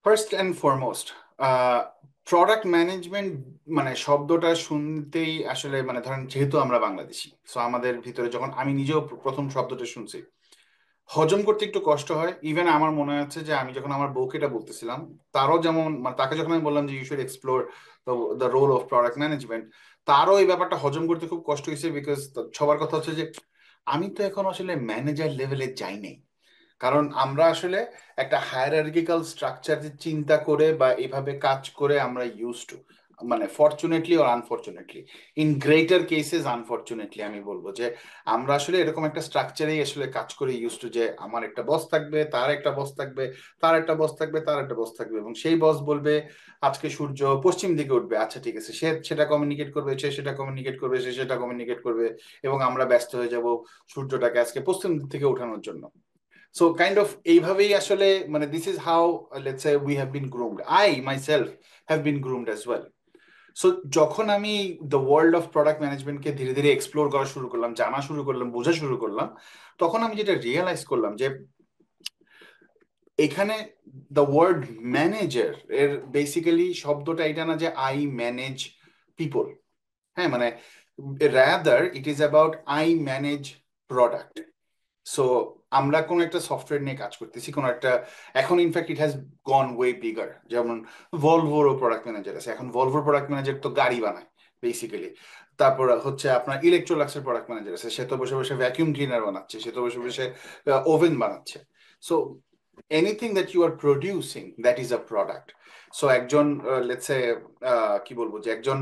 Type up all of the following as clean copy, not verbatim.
First and foremost, product management মানে শব্দটা শুনতেই আসলে মানে ধরেন যেহেতু আমরা বাংলাদেশি, সো আমাদের ভিতরে যখন আমি নিজেও প্রথম শব্দটা শুনছি হজম করতে একটু কষ্ট হয়। ইভেন আমার মনে আছে যে আমি যখন আমার বউকে এটা বলতেছিলাম, তারও যেমন মানে তাকে যখন আমি বললাম যে you should explore the role of product management, তারও এই ব্যাপারটা হজম করতে খুব কষ্ট হয়েছে। বিকজ সবার কথা হচ্ছে যে আমি তো এখন আসলে ম্যানেজার লেভেলে যাই নাই। কারণ আমরা আসলে একটা হায়ারার্কিক্যাল স্ট্রাকচার চিন্তা করে বা এইভাবে কাজ করে আমরা ইউজ টু, মানে ফরচুনেটলি আর unfortunately, in greater cases unfortunately আমি বলবো যে আমরা আসলে এরকম একটা স্ট্রাকচারেই আসলে কাজ করে ইউজ টু, যে আমার একটা বস থাকবে, তার একটা বস থাকবে, তার একটা বস থাকবে, তার একটা বস থাকবে, এবং সেই বস বলবে আজকে সূর্য পশ্চিম দিকে উঠবে, আচ্ছা ঠিক আছে, সে সেটা কমিউনিকেট করবে, সে সেটা কমিউনিকেট করবে, সে সেটা কমিউনিকেট করবে, এবং আমরা ব্যস্ত হয়ে যাব সূর্যটাকে আজকে পশ্চিম দিক থেকে ওঠানোর জন্য। সো কাইন্ড অফ এইভাবেই আসলে মানে this is how let's say we have been groomed, I myself have been groomed as well. So যখন আমি দ্য ওয়ার্ল্ড অফ প্রোডাক্ট ম্যানেজমেন্টকে ধীরে ধীরে এক্সপ্লোর করা শুরু করলাম, জানা শুরু করলাম, বোঝা শুরু করলাম, তখন আমি যেটা রিয়েলাইজ করলাম যে এখানে দ্য ওয়ার্ড ম্যানেজার এর বেসিক্যালি শব্দটা এটা না যে আই ম্যানেজ পিপল। হ্যাঁ, মানে rather it is about I manage product. So আমরা কোনো একটা সফটওয়্যার নিয়ে কাজ করতেছি, কোনো একটা, এখন in fact it has gone way bigger. যেমন ভলভোরও প্রোডাক্ট ম্যানেজার আছে, এখন ভলভোর প্রোডাক্ট ম্যানেজার তো গাড়ি বানায় বেসিক্যালি। তারপর হচ্ছে আপনার ইলেকট্রোলাক্সের প্রোডাক্ট ম্যানেজার আছে, সে তো বসে বসে ভ্যাকিউম ক্লিনার বানাচ্ছে, সে তো বসে বসে ওভেন বানাচ্ছে। So anything that you are producing that is a product. So একজন লেটস সে কি বলবো, যে একজন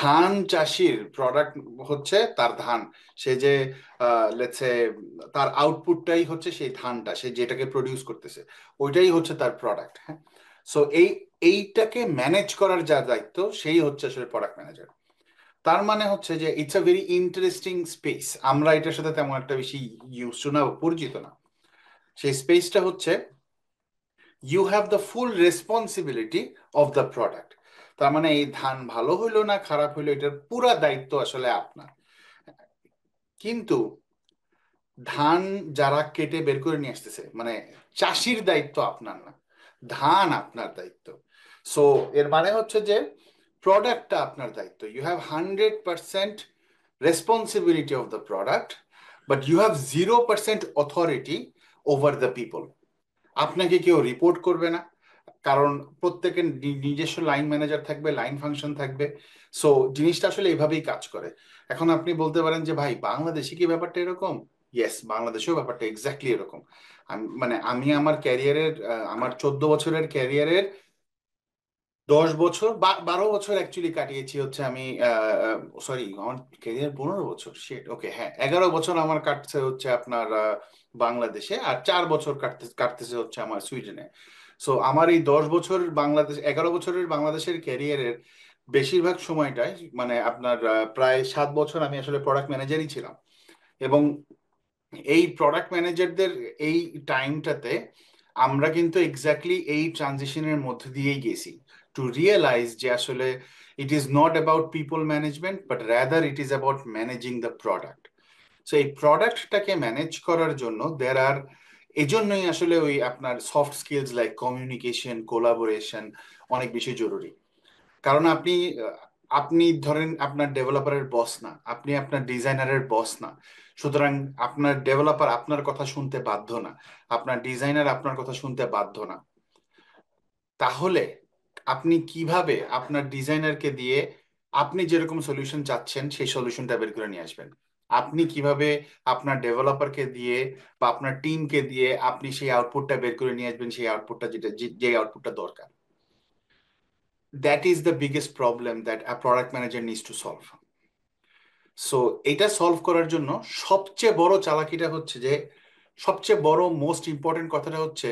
ধান চাষির প্রোডাক্ট হচ্ছে তার ধান। সে যে লেটস সে তার আউটপুটটাই হচ্ছে সেই ধানটা, সে যেটাকে প্রডিউস করতেছে ওইটাই হচ্ছে তার প্রোডাক্ট। হ্যাঁ, সো এইটাকে ম্যানেজ করার যার দায়িত্ব সেই হচ্ছে আসলে প্রোডাক্ট ম্যানেজার। তার মানে হচ্ছে যে it's a very interesting space, আমরা এটার সাথে তেমন একটা বেশি ইউজ টু না, পরিচিত না। সেই স্পেসটা হচ্ছে you have the full responsibility of the product. তার মানে এই ধান ভালো হইলো না খারাপ হইলো এটার পুরা দায়িত্ব আসলে আপনার। কিন্তু ধান যারা কেটে বের করে নিয়ে আসতেছে মানে চাষির দায়িত্ব আপনার না, ধান আপনার দায়িত্ব। সো এর মানে হচ্ছে যে প্রোডাক্টটা আপনার দায়িত্ব, you have 100% responsibility of the product, but you have 0% authority over the people. আপনাকে কেউ রিপোর্ট করবে না, কারণ প্রত্যেকের নিজস্ব লাইন ম্যানেজার থাকবে, লাইন ফাংশন থাকবে। সো জিনিসটা আসলে এইভাবেই কাজ করে। এখন আপনি বলতে পারেন যে ভাই বাংলাদেশে কি ব্যাপারটা এরকম? ইয়েস, বাংলাদেশেও ব্যাপারটা এক্স্যাক্টলি এরকম। মানে আমি আমার ক্যারিয়ারের, আমার 14 বছরের ক্যারিয়ারের 10 বছর 12 বছর অ্যাকচুয়ালি কাটিয়েছি হচ্ছে আমি, সরি আমার ক্যারিয়ার 15 বছর, শিট ওকে, হ্যাঁ 11 বছর আমার কাটছে হচ্ছে আপনার বাংলাদেশে, আর 4 বছর কাটতেছে হচ্ছে আমার সুইডেনে। সো আমার এই 10 বছর বাংলাদেশ, 11 বছরের বাংলাদেশের ক্যারিয়ারের বেশিরভাগ সময়টাই মানে আপনার প্রায় 7 বছর আমি আসলে প্রোডাক্ট ম্যানেজারই ছিলাম। এবং এই প্রোডাক্ট ম্যানেজারদের এই টাইমটাতে আমরা কিন্তু এক্স্যাক্টলি এই ট্রানজিশনের মধ্যে দিয়েই গেছি টু রিয়েলাইজ যে আসলে it is not about people management but rather it is about managing the product. So এই প্রোডাক্টটাকে ম্যানেজ করার জন্য দের আর, এজন্যই আসলে ওই আপনার soft skills like communication, collaboration অনেক বেশি জরুরি। কারণ আপনি আপনি ধরেন আপনার ডেভেলপারের বস না, আপনি আপনার ডিজাইনারের বস না, সুতরাং আপনার ডেভেলপার আপনার কথা শুনতে বাধ্য না, আপনার ডিজাইনার আপনার কথা শুনতে বাধ্য না। তাহলে আপনি কিভাবে আপনার ডিজাইনারকে দিয়ে আপনি যেরকম সলিউশন চাচ্ছেন সেই সলিউশনটা বের করে নিয়ে আসবেন? আপনি কিভাবে আপনার ডেভেলপারকে দিয়ে বা আপনার টিমকে দিয়ে আপনি সেই আউটপুটটা বের করে নিয়ে আসবেন, সেই আউটপুটটা যেটা যে আউটপুটটা দরকার? That is the biggest problem that a product manager needs to solve. So এটা সলভ করার জন্য সবচেয়ে বড় চালাকিটা হচ্ছে যে, সবচেয়ে বড় মোস্ট ইম্পর্টেন্ট কথাটা হচ্ছে,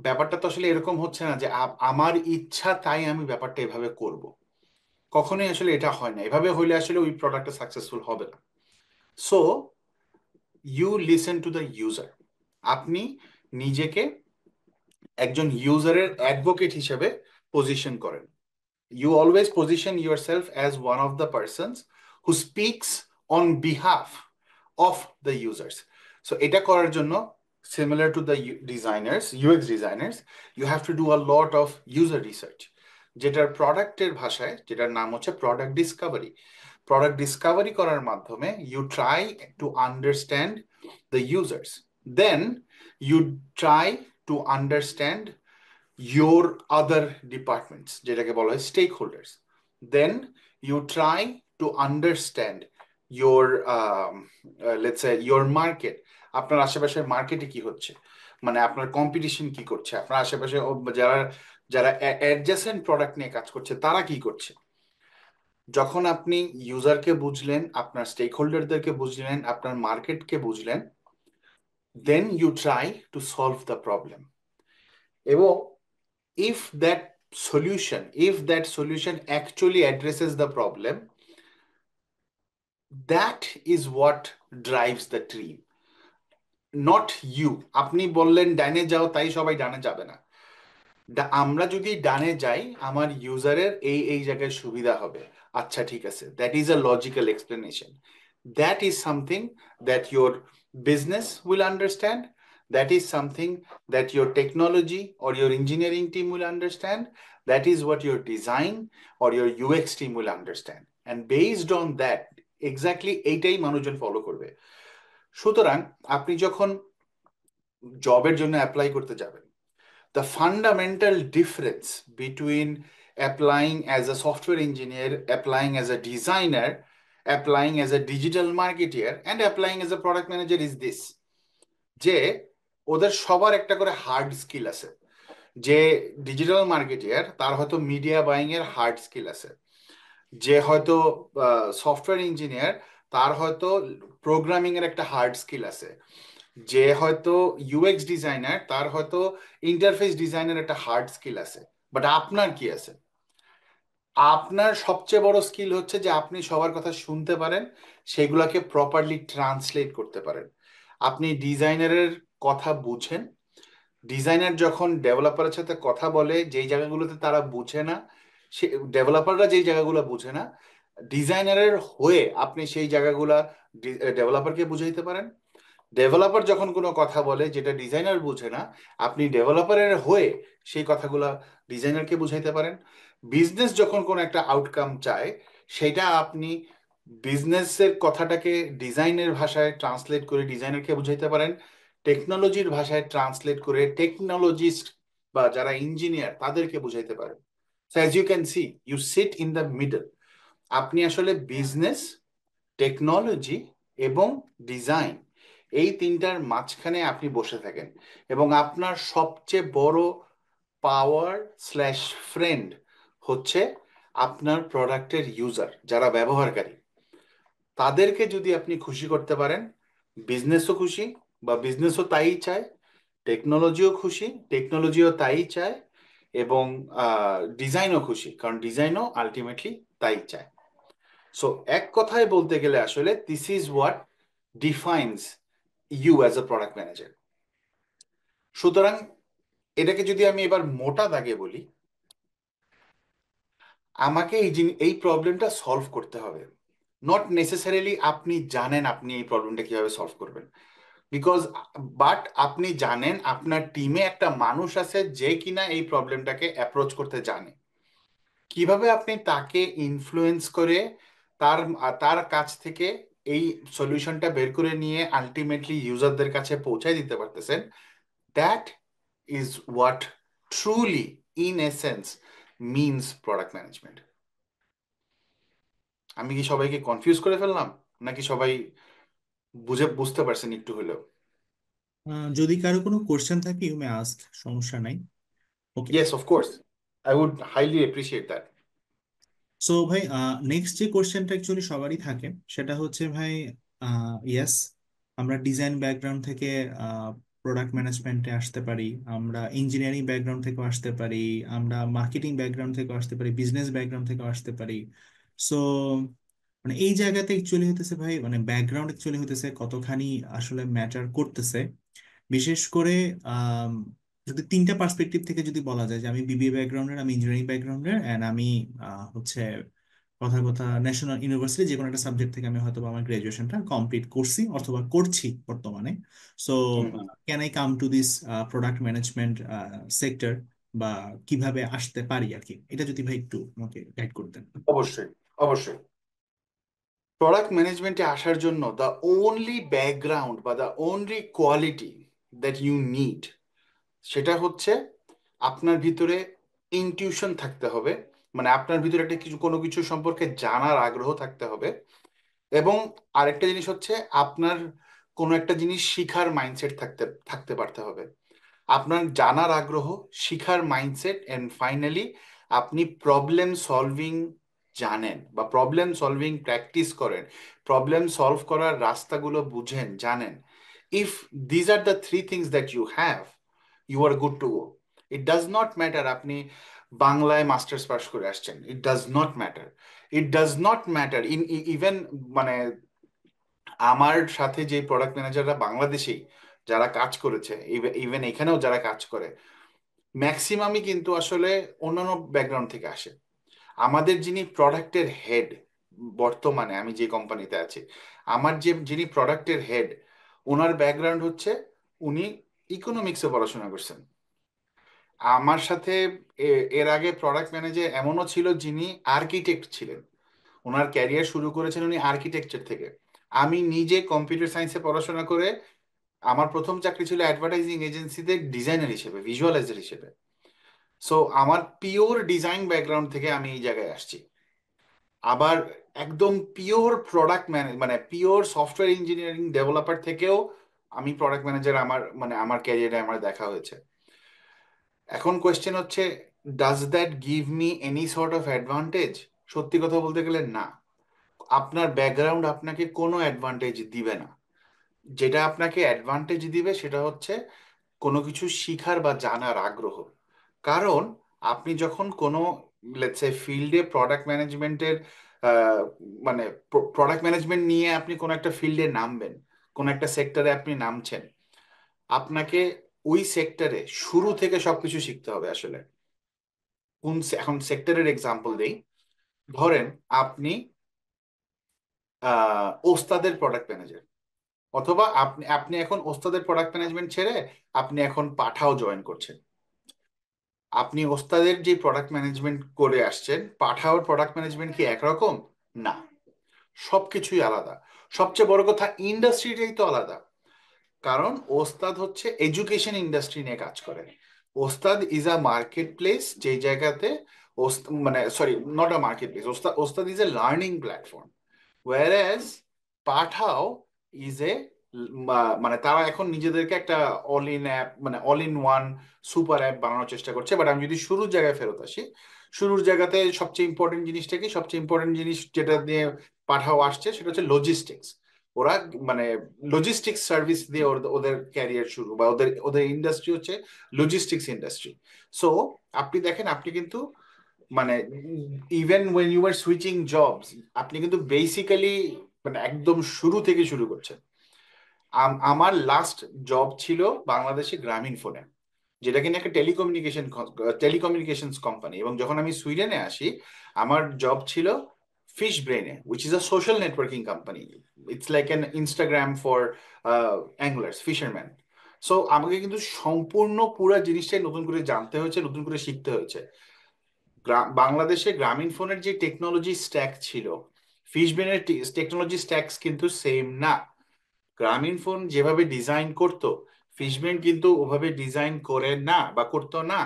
ব্যাপারটা তো আসলে এরকম হচ্ছে না যে আমার ইচ্ছা তাই আমি ব্যাপারটা এভাবে করব। কখনোই আসলে এটা হয় না, এভাবে হইলে আসলে ওই প্রোডাক্টটা সাকসেসফুল হবে না। So you listen to the user. আপনি নিজেকে একজন ইউজারের অ্যাডভোকেট হিসেবে পজিশন করেন। You always position yourself as one of the persons who speaks on behalf of the users. So এটা করার জন্য similar to the designers, UX designers, you have to do a lot of user research, যেটার প্রোডাক্টের ভাষায় যেটার নাম হচ্ছে product Discovery. Product discovery করার মাধ্যমে you try to understand the users, then you try to understand your other departments, যেটাকে বলা হয় stakeholders, then you try to understand your let's say your market, আপনার আশেপাশের মার্কেটে কি হচ্ছে, মানে আপনার কম্পিটিশন কি করছে, আপনার আশেপাশে যারা যারা অ্যাডজাসেন্ট প্রোডাক্ট নিয়ে কাজ করছে তারা কি করছে। যখন আপনি ইউজারকে বুঝলেন, আপনার স্টেক হোল্ডারদেরকে বুঝলেন, আপনার মার্কেটকে বুঝলেন, then you try to solve the problem. এবং if that solution actually addresses the problem, that is what drives the team, not you। আপনি বললেন ডানে যাও তাই সবাই ডানে যাবে না। আমরা যদি ডানে যাই আমার ইউজারের এই এই জায়গায় সুবিধা হবে, আচ্ছা ঠিক আছে, that is a logical explanation, that is something that your business will understand, that is something that your technology or your engineering team will understand, that is what your design or your UX team will understand, and based on that exactly এইটাই মানুষজন follow করবে। সুতরাং আপনি যখন জবের জন্য apply করতে যাবেন, the fundamental difference between applying as a software engineer, applying as a designer, applying as a digital marketer, and applying as a product manager is this, যে ওদের সবার একটা করে হার্ড স্কিল আছে। যে ডিজিটাল মার্কেটিয়ার তার হয়তো মিডিয়া বাইং এর হার্ড স্কিল আছে, যে হয়তো সফটওয়্যার ইঞ্জিনিয়ার তার হয়তো প্রোগ্রামিং এর একটা হার্ড স্কিল আছে, যে হয়তো ইউএক্স ডিজাইনার তার হয়তো ইন্টারফেস ডিজাইনের একটা হার্ড স্কিল আছে। বাট আপনার কি আছে? আপনার সবচেয়ে বড় স্কিল হচ্ছে যে আপনি সবার কথা শুনতে পারেন, সেগুলোকে প্রপারলি ট্রান্সলেট করতে পারেন। আপনি ডিজাইনারের কথা বুঝেন, ডিজাইনার যখন ডেভেলপারের সাথে কথা বলে যেই জায়গাগুলোতে তারা বুঝে না, সে ডেভেলপাররা যেই জায়গাগুলো বুঝে না, ডিজাইনারের হয়ে আপনি সেই জায়গাগুলা ডেভেলপারকে বুঝাইতে পারেন। ডেভেলপার যখন কোনো কথা বলে যেটা ডিজাইনার বুঝে না, আপনি ডেভেলপারের হয়ে সেই কথাগুলা ডিজাইনারকে বুঝাইতে পারেন। বিজনেস যখন কোনো একটা আউটকাম চায়, সেটা আপনি বিজনেসের কথাটাকে ডিজাইনের ভাষায় ট্রান্সলেট করে ডিজাইনারকে বুঝাইতে পারেন, টেকনোলজির ভাষায় ট্রান্সলেট করে টেকনোলজিস্ট বা যারা ইঞ্জিনিয়ার তাদেরকে বুঝাইতে পারেন। So as you can see, you sit in the middle. আপনি আসলে বিজনেস, টেকনোলজি এবং ডিজাইন, এই তিনটার মাঝখানে আপনি বসে থাকেন, এবং আপনার সবচেয়ে বড় পাওয়ার স্ল্যাশ ফ্রেন্ড হচ্ছে আপনার প্রোডাক্টের ইউজার, যারা ব্যবহারকারী। তাদেরকে যদি আপনি খুশি করতে পারেন, বিজনেসও খুশি বা বিজনেসও তাই চায়, টেকনোলজিও খুশি, টেকনোলজিও তাই চায়, এবং ডিজাইনও খুশি, কারণ ডিজাইনও আলটিমেটলি তাই চায়। সো এক কথায় বলতে গেলে আসলে this is what defines you as a product manager. সুতরাং এটাকে যদি আমি এবার মোটা দাগে বলি, আমাকে এই প্রবলেমটা সলভ করতে হবে। নট নেসেসারিলি আপনি জানেন আপনি এই প্রবলেমটা কিভাবে সলভ করবেন, বিকজ বাট আপনি জানেন আপনার টিমে একটা মানুষ আছে যে কিনা এই প্রবলেমটাকে অ্যাপ্রোচ করতে জানে। কিভাবে আপনি তাকে ইনফ্লুয়েন্স করে তার তার কাছ থেকে এই সলিউশনটা বের করে নিয়ে আলটিমেটলি ইউজারদের কাছে পৌঁছায় দিতে পারতেছেন, that is what truly in essence means product management. আমি কি সবাইকে কনফিউজ করে ফেললাম, নাকি সবাই বুঝতে পারছেন একটু হলেও? যদি কারো কোনো কোশ্চেন থাকে ইউ মে আস্ক, সমস্যা নাই। Okay. Yes, of course, I would highly appreciate that. So ভাই, নেক্সট যে কোশ্চেনটা অ্যাকচুয়ালি সবারই থাকে সেটা হচ্ছে ভাই, ইয়েস, আমরা ডিজাইন ব্যাকগ্রাউন্ড থেকে প্রোডাক্ট ম্যানেজমেন্টে আসতে পারি, আমরা ইঞ্জিনিয়ারিং ব্যাকগ্রাউন্ড থেকেও আসতে পারি, আমরা মার্কেটিং ব্যাকগ্রাউন্ড থেকেও আসতে পারি, বিজনেস ব্যাকগ্রাউন্ড থেকেও আসতে পারি। সো মানে এই জায়গাতে অ্যাকচুয়ালি হতেছে ভাই, মানে ব্যাকগ্রাউন্ড অ্যাকচুয়ালি হতেছে কতখানি আসলে ম্যাটার করতেছে। বিশেষ করে আম, যদি তিনটা পার্সপেক্টিভ থেকে যদি বলা যায় যে আমি বিবিএ ব্যাকগ্রাউন্ডের, আমি ইঞ্জিনিয়ারিং ব্যাকগ্রাউন্ডের, অ্যান্ড আমি হচ্ছে কথা কথা ন্যাশনাল ইউনিভার্সিটি যে কোনো একটা সাবজেক্ট থেকে আমি হয়তো বা আমার গ্রাজুয়েশনটা কমপ্লিট করছি অথবা করছি বর্তমানে। So hmm hmm. Can I come to this product management sector, বা কিভাবে আসতে পারি আর কি, এটা যদি ভাই একটু আমাকে গাইড করতেন। অবশ্যই, অবশ্যই। প্রোডাক্ট ম্যানেজমেন্টে আসার জন্য দ্য ওনলি ব্যাকগ্রাউন্ড বা the only quality that you need, সেটা হচ্ছে আপনার ভিতরে ইনটিউশন থাকতে হবে। মানে আপনার ভিতরে একটা কিছু, কোনো কিছু সম্পর্কে জানার আগ্রহ থাকতে হবে। এবং আরেকটা জিনিস হচ্ছে আপনার কোনো একটা জিনিস শিখার মাইন্ডসেট থাকতে থাকতে পারতে হবে। আপনার জানার আগ্রহ, শিখার মাইন্ডসেট, এন্ড ফাইনালি আপনি প্রবলেম সলভিং জানেন বা প্রবলেম সলভিং প্র্যাকটিস করেন, প্রবলেম সলভ করার রাস্তাগুলো বুঝেন, জানেন। If these are the three things that you have, you are good to go. It does not matter আপনি বাংলায় মাস্টার্স পাস করে আসছেন, it does not matter. It does not matter in even, মানে আমার সাথে যে প্রোডাক্ট ম্যানেজাররা বাংলাদেশেই যারা কাজ করেছে, ইভেন এখানেও যারা কাজ করে, ম্যাক্সিমামই কিন্তু আসলে অন্যান্য ব্যাকগ্রাউন্ড থেকে আসে। আমাদের যিনি প্রোডাক্টের হেড, বর্তমানে আমি যে কোম্পানিতে আছি, আমার যিনি প্রোডাক্টের হেড, ওনার ব্যাকগ্রাউন্ড হচ্ছে উনি ইকোনমিক্সে পড়াশোনা করছেন। আমার সাথে এর আগে প্রোডাক্ট ম্যানেজার এমনও ছিল যিনি আর্কিটেক্ট ছিলেন, ওনার ক্যারিয়ার শুরু করেছেন উনি আর্কিটেকচার থেকে। আমি নিজে কম্পিউটার সায়েন্সে পড়াশোনা করে আমার প্রথম চাকরি ছিল অ্যাডভার্টাইজিং এজেন্সিতে ডিজাইনার হিসেবে, ভিজুয়ালাইজার হিসেবে। সো আমার পিওর ডিজাইন ব্যাকগ্রাউন্ড থেকে আমি এই জায়গায় আসছি। আবার একদম পিওর প্রোডাক্ট মানে পিওর সফটওয়্যার ইঞ্জিনিয়ারিং ডেভেলপার থেকেও আমি প্রোডাক্ট ম্যানেজার আমার মানে আমার ক্যারিয়ারে আমার দেখা হয়েছে। এখন কোয়েশ্চেন হচ্ছে, does that give me any sort of advantage? সত্যি কথা বলতে গেলে না। আপনার ব্যাকগ্রাউন্ড আপনাকে কোনো অ্যাডভান্টেজ দিবে না। যেটা আপনাকে অ্যাডভান্টেজ দিবে সেটা হচ্ছে কোনো কিছু শিখার বা জানার আগ্রহ। কারণ আপনি যখন কোনো, লেটস সে, ফিল্ডে প্রোডাক্ট ম্যানেজমেন্টের মানে প্রোডাক্ট ম্যানেজমেন্ট নিয়ে আপনি কোনো একটা ফিল্ডে নামবেন, কোনো একটা সেক্টরে আপনি নামছেন, আপনাকে ওই সেক্টরে শুরু থেকে সবকিছু শিখতে হবে আসলে। এখন সেক্টরের এক্সাম্পল দেই। ধরেন আপনি ওস্তাদের প্রোডাক্ট ম্যানেজার, অথবা আপনি আপনি এখন ওস্তাদের প্রোডাক্ট ম্যানেজমেন্ট ছেড়ে আপনি এখন পাঠাও জয়েন করছেন। আপনি ওস্তাদের যে প্রোডাক্ট ম্যানেজমেন্ট করে আসছেন, পাঠাওর প্রোডাক্ট ম্যানেজমেন্ট কি একরকম? না, সবকিছুই আলাদা। সবচেয়ে বড় কথা, ইন্ডাস্ট্রিটাই তো আলাদা। কারণ ওস্তাদ হচ্ছে এডুকেশন ইন্ডাস্ট্রি নিয়ে কাজ করে। ওস্তাদ ইজ আ মার্কেট প্লেস, যে জায়গাতে মানে sorry, not a market place, Ostad Ostad is a learning platform. Whereas Pathao is a, মানে তারা এখন নিজেদেরকে একটা অল ইন অ্যাপ, মানে all in one super app বানানোর চেষ্টা করছে। বাট আমি যদি শুরুর জায়গায় ফেরত আসি, শুরুর জায়গাতে সবচেয়ে ইম্পর্টেন্ট জিনিসটা কি? সবচেয়ে ইম্পর্টেন্ট জিনিস যেটা দিয়ে পাঠাও আসছে সেটা হচ্ছে লজিস্টিক্স। ওরা মানে লজিস্টিক্স সার্ভিস দিয়ে ওদের ক্যারিয়ার শুরু, বা ওদের ওদের ইন্ডাস্ট্রি হচ্ছে লজিস্টিক্স ইন্ডাস্ট্রি। সো আপনি দেখেন, আপনি কিন্তু মানে even when you are switching jobs, আপনি কিন্তু বেসিক্যালি মানে একদম শুরু থেকে শুরু করছেন। আমার লাস্ট জব ছিল বাংলাদেশে গ্রামীণ ফোনে, যেটা কিনা একটা টেলিকমিউনিকেশনস কোম্পানি। এবং যখন আমি সুইডেনে আসি, আমার জব ছিল ফিশ ব্রেনে, which is a social networking company. It's like an Instagram for anglers, fisherman. So আমাকে কিন্তু সম্পূর্ণ পুরো জিনিসটাই নতুন করে জানতে হয়েছে, নতুন করে শিখতে হয়েছে। বাংলাদেশে গ্রামীণ ফোনের যে টেকনোলজি স্ট্যাক ছিল, ফিশ ব্রেনের টেকনোলজি স্ট্যাকস কিন্তু সেম না। গ্রামীণ ফোন যেভাবে ডিজাইন করতো, ফিশব্রেন কিন্তু ওভাবে ডিজাইন করে না বা করতো না।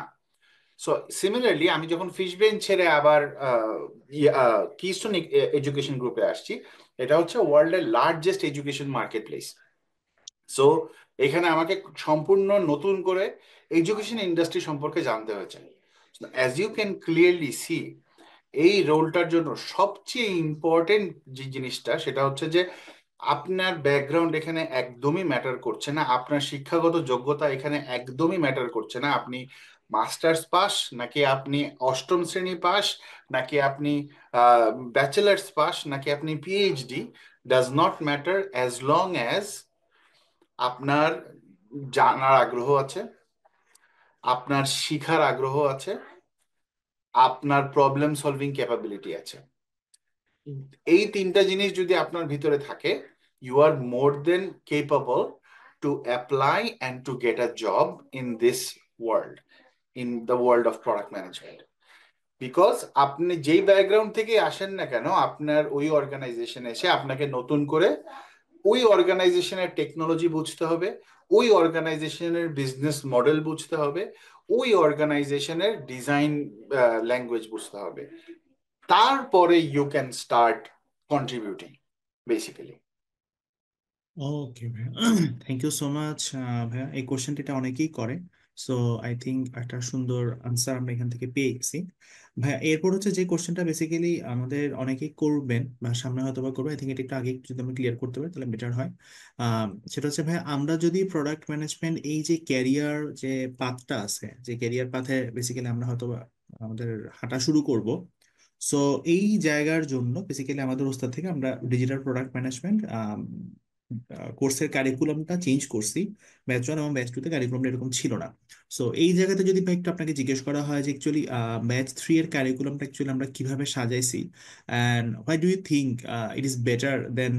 সো সিমিলারলি আমি যখন ফিশব্রেন ছেড়ে আবার কিস্টোন এডুকেশন গ্রুপে আসছি, এটা হচ্ছে ওয়ার্ল্ডের largest education market place. So এখানে আমাকে সম্পূর্ণ নতুন করে এডুকেশন ইন্ডাস্ট্রি সম্পর্কে জানতে হয়েছে। As you can clearly see, এই রোলটার জন্য সবচেয়ে ইম্পর্টেন্ট যে জিনিসটা সেটা হচ্ছে যে আপনার ব্যাকগ্রাউন্ড এখানে একদমই ম্যাটার করছে না, আপনার শিক্ষাগত যোগ্যতা এখানে একদমই ম্যাটার করছে না। আপনি মাস্টার্স পাস, নাকি আপনি অষ্টম শ্রেণী পাস, নাকি আপনি ব্যাচেলার্স পাস, নাকি আপনি PhD, does not matter, as long as আপনার জানার আগ্রহ আছে, আপনার শিখার আগ্রহ আছে, আপনার প্রবলেম সলভিং ক্যাপাবিলিটি আছে। এই তিনটা জিনিস যদি আপনার ভিতরে থাকে, you are more than capable to apply and to get a job in this world, in the world of product management. Because আপনি যেই ব্যাকগ্রাউন্ড থেকে আসেন না কেন, আপনার ওই অর্গানাইজেশনে এসে আপনাকে নতুন করে ওই অর্গানাইজেশনের টেকনোলজি বুঝতে হবে, ওই অর্গানাইজেশনের বিজনেস মডেল বুঝতে হবে, ওই অর্গানাইজেশনের ডিজাইন ল্যাঙ্গুয়েজ বুঝতে হবে। তারপরে you can start contributing basically. Okay ভাইয়া, থ্যাংক ইউ সো মাচ ভাইয়া। এই কোশ্চেনটা অনেকেই করে, সো আই থিঙ্ক একটা সুন্দর আনসার আমরা এখান থেকে পেয়ে গেছি ভাইয়া। এরপর হচ্ছে যে কোশ্চেনটা বেসিক্যালি আমাদের অনেকেই করবেন বা সামনে হয়তো বা করবো, আই থিঙ্ক এটা একটু আগে যদি আমরা ক্লিয়ার করতে পারি তাহলে বেটার হয়। সেটা হচ্ছে ভাইয়া, আমরা যদি প্রোডাক্ট ম্যানেজমেন্ট এই যে ক্যারিয়ার যে পাথটা আছে, যে ক্যারিয়ার পাথে বেসিক্যালি আমরা হয়তো বা আমাদের হাঁটা শুরু করব, সো এই জায়গার জন্য বেসিক্যালি আমাদের ওস্তাদ থেকে আমরা ডিজিটাল প্রোডাক্ট ম্যানেজমেন্ট কোর্সের কারিকুলামটা চেঞ্জ করছি। ব্যাচ 1 এবং ব্যাচ 2 তে কারিকুলামটা এরকম ছিল না। সো এই জায়গাতে যদি ভাই একটু আপনাকে জিজ্ঞেস করা হয় যে অ্যাকচুয়ালি ব্যাচ 3 এর কারিকুলামটা অ্যাকচুয়ালি আমরা কিভাবে সাজাইছি, and why do you think it is better than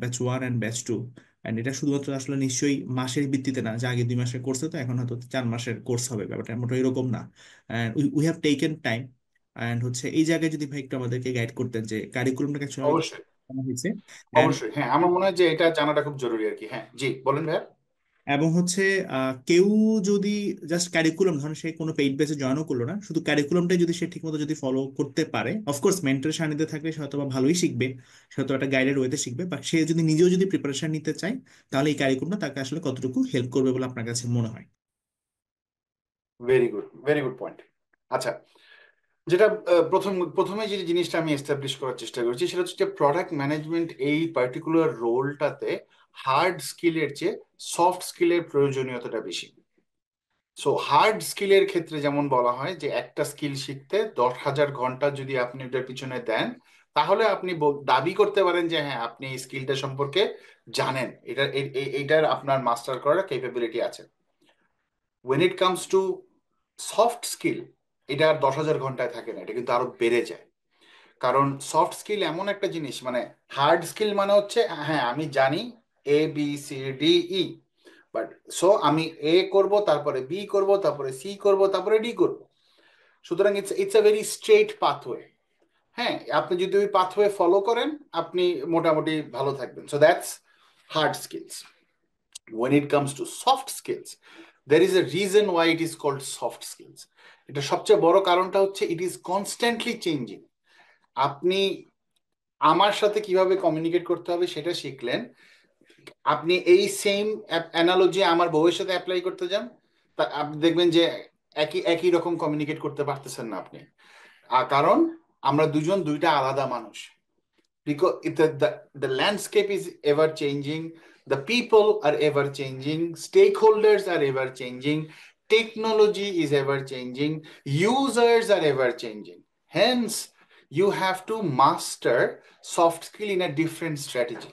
batch 1 and batch 2? And এটা শুধুমাত্র আসলে নিশ্চয়ই মাসের ভিত্তিতে না, যে আগে 2 মাসের কোর্স তো এখন হয়তো 4 মাসের কোর্স হবে, ব্যাপারটা মোটো এরকম না। And we have taken time. And হচ্ছে এই জায়গায় যদি ভাই একটু আমাদেরকে গাইড করতেন যে কারিকুলামটা অ্যাকচুয়ালি অবশ্যই, হয়েছে, অবশ্যই, হ্যাঁ, আমার মনে হয় যে এটা জানাটা খুব জরুরি আর কি। হ্যাঁ, জি বলেন ভাইয়া। এবং হচ্ছে কেউ যদি জাস্ট ক্যারিকুলাম, ধরেন সে কোনো পেইড বেসে জয়েনও করলো না, শুধু ক্যারিকুলামটাই যদি সে ঠিকমতো যদি ফলো করতে পারে, অফকোর্স মেন্টরের সান্নিধ্যে থাকলে সে হয়তো বা ভালোই শিখবে, সে হয়তো একটা গাইডেড ওয়েতে শিখবে, বাট সে যদি নিজেও যদি প্রিপারেশন নিতে চায়, তাহলে এই ক্যারিকুলামটা তাকে আসলে কতটুকু হেল্প করবে বলে আপনার কাছে মনে হয়? Very good, very good point. আচ্ছা, যেটা প্রথমে যে জিনিসটা আমি এস্টাবলিশ করার চেষ্টা করেছি সেটা হচ্ছে যে প্রোডাক্ট ম্যানেজমেন্ট এই পার্টিকুলার রোলটাতে হার্ড স্কিলের চেয়ে সফট স্কিলের প্রয়োজনীয়তাটা বেশি। সো হার্ড স্কিলের ক্ষেত্রে যেমন বলা হয় যে একটা স্কিল শিখতে 10,000 ঘন্টা যদি আপনি ওটার পিছনে দেন, তাহলে আপনি দাবি করতে পারেন যে হ্যাঁ আপনি এই স্কিলটা সম্পর্কে জানেন, এটার আপনার মাস্টার করার ক্যাপাবিলিটি আছে। When it comes to soft skill, এটা আর 10,000 ঘন্টায় থাকে না, এটা কিন্তু আরো বেড়ে যায়। কারণ সফট স্কিল এমন একটা জিনিস, মানে হার্ড স্কিল মানে হচ্ছে হ্যাঁ আমি জানি ABCDE, বাট সো আমি এ করব, তারপরে বি করব, তারপরে সি করব, তারপরে ডি করব। সুতরাং it's it's a very straight pathway. হ্যাঁ, আপনি যদি ওই পাথওয়ে ফলো করেন, আপনি মোটামুটি ভালো থাকবেন। So that's hard skills. when it comes to soft skills, there is a reason why it is called soft skills. এটা সবচেয়ে বড় কারণটা হচ্ছে ইট ইজ কনস্ট্যান্টলি চেঞ্জিং। আপনি আমার সাথে কিভাবে কমিউনিকেট করতে হবে সেটা শিখলেন, আপনি এই সেম অ্যানালজি আমার বউয়ের সাথে অ্যাপ্লাই করতে যান, তা আপনি দেখবেন যে একই একই রকম কমিউনিকেট করতে পারতেছেন না আপনি। কারণ আমরা দুজন দুইটা আলাদা মানুষ। Because the landscape is ever changing, the people are ever changing, stakeholders are ever changing, technology is ever changing, users are ever changing. Hence, you have to master soft skill in a different strategy.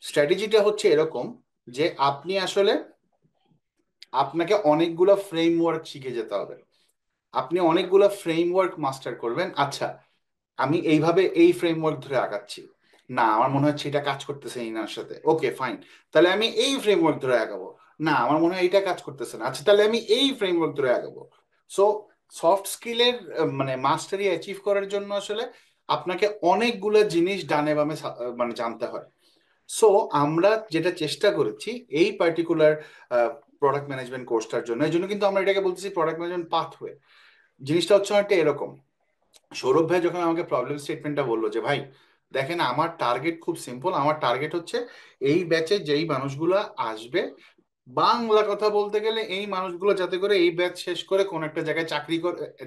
স্ট্র্যাটেজিটা হচ্ছে এরকম যে আপনি আসলে আপনাকে অনেকগুলো framework শিখে যেতে হবে। আপনি অনেকগুলো ফ্রেমওয়ার্ক মাস্টার করবেন। আচ্ছা, আমি এইভাবে এই ফ্রেমওয়ার্ক ধরে আগাচ্ছি, না আমার মনে হচ্ছে এটা কাজ করতেছে ইনার সাথে, ওকে ফাইন, তাহলে আমি এই ফ্রেমওয়ার্ক ধরে আগাবো। না আমার মনে হয় এটা কাজ করতেছে না, আচ্ছা তাহলে আমি এই ফ্রেমওয়ার্ক ধরে আগাবো। সো সফট স্কিলের মানে মাস্টারি অ্যাচিভ করার জন্য আসলে আপনাকে অনেকগুলো জিনিস ডানে বামে মানে জানতে হয়। সো আমরা যেটা চেষ্টা করেছি এই পার্টিকুলার প্রোডাক্ট ম্যানেজমেন্ট কোর্সটার জন্য, এই জন্য কিন্তু আমরা এটাকে বলতেছি প্রোডাক্ট ম্যানেজমেন্ট পাথওয়ে। জিনিসটা হচ্ছে অনেকটা এরকম, সৌরভ ভাই যখন আমাকে প্রবলেম স্টেটমেন্টটা বললো যে ভাই দেখেন আমার টার্গেট খুব সিম্পল, আমার টার্গেট হচ্ছে এই ব্যাচে যেই মানুষগুলো আসবে, বাংলা কথা বলতে গেলে এই মানুষগুলো যাতে করে এই ব্যাচ শেষ করে কোন একটা জায়গায়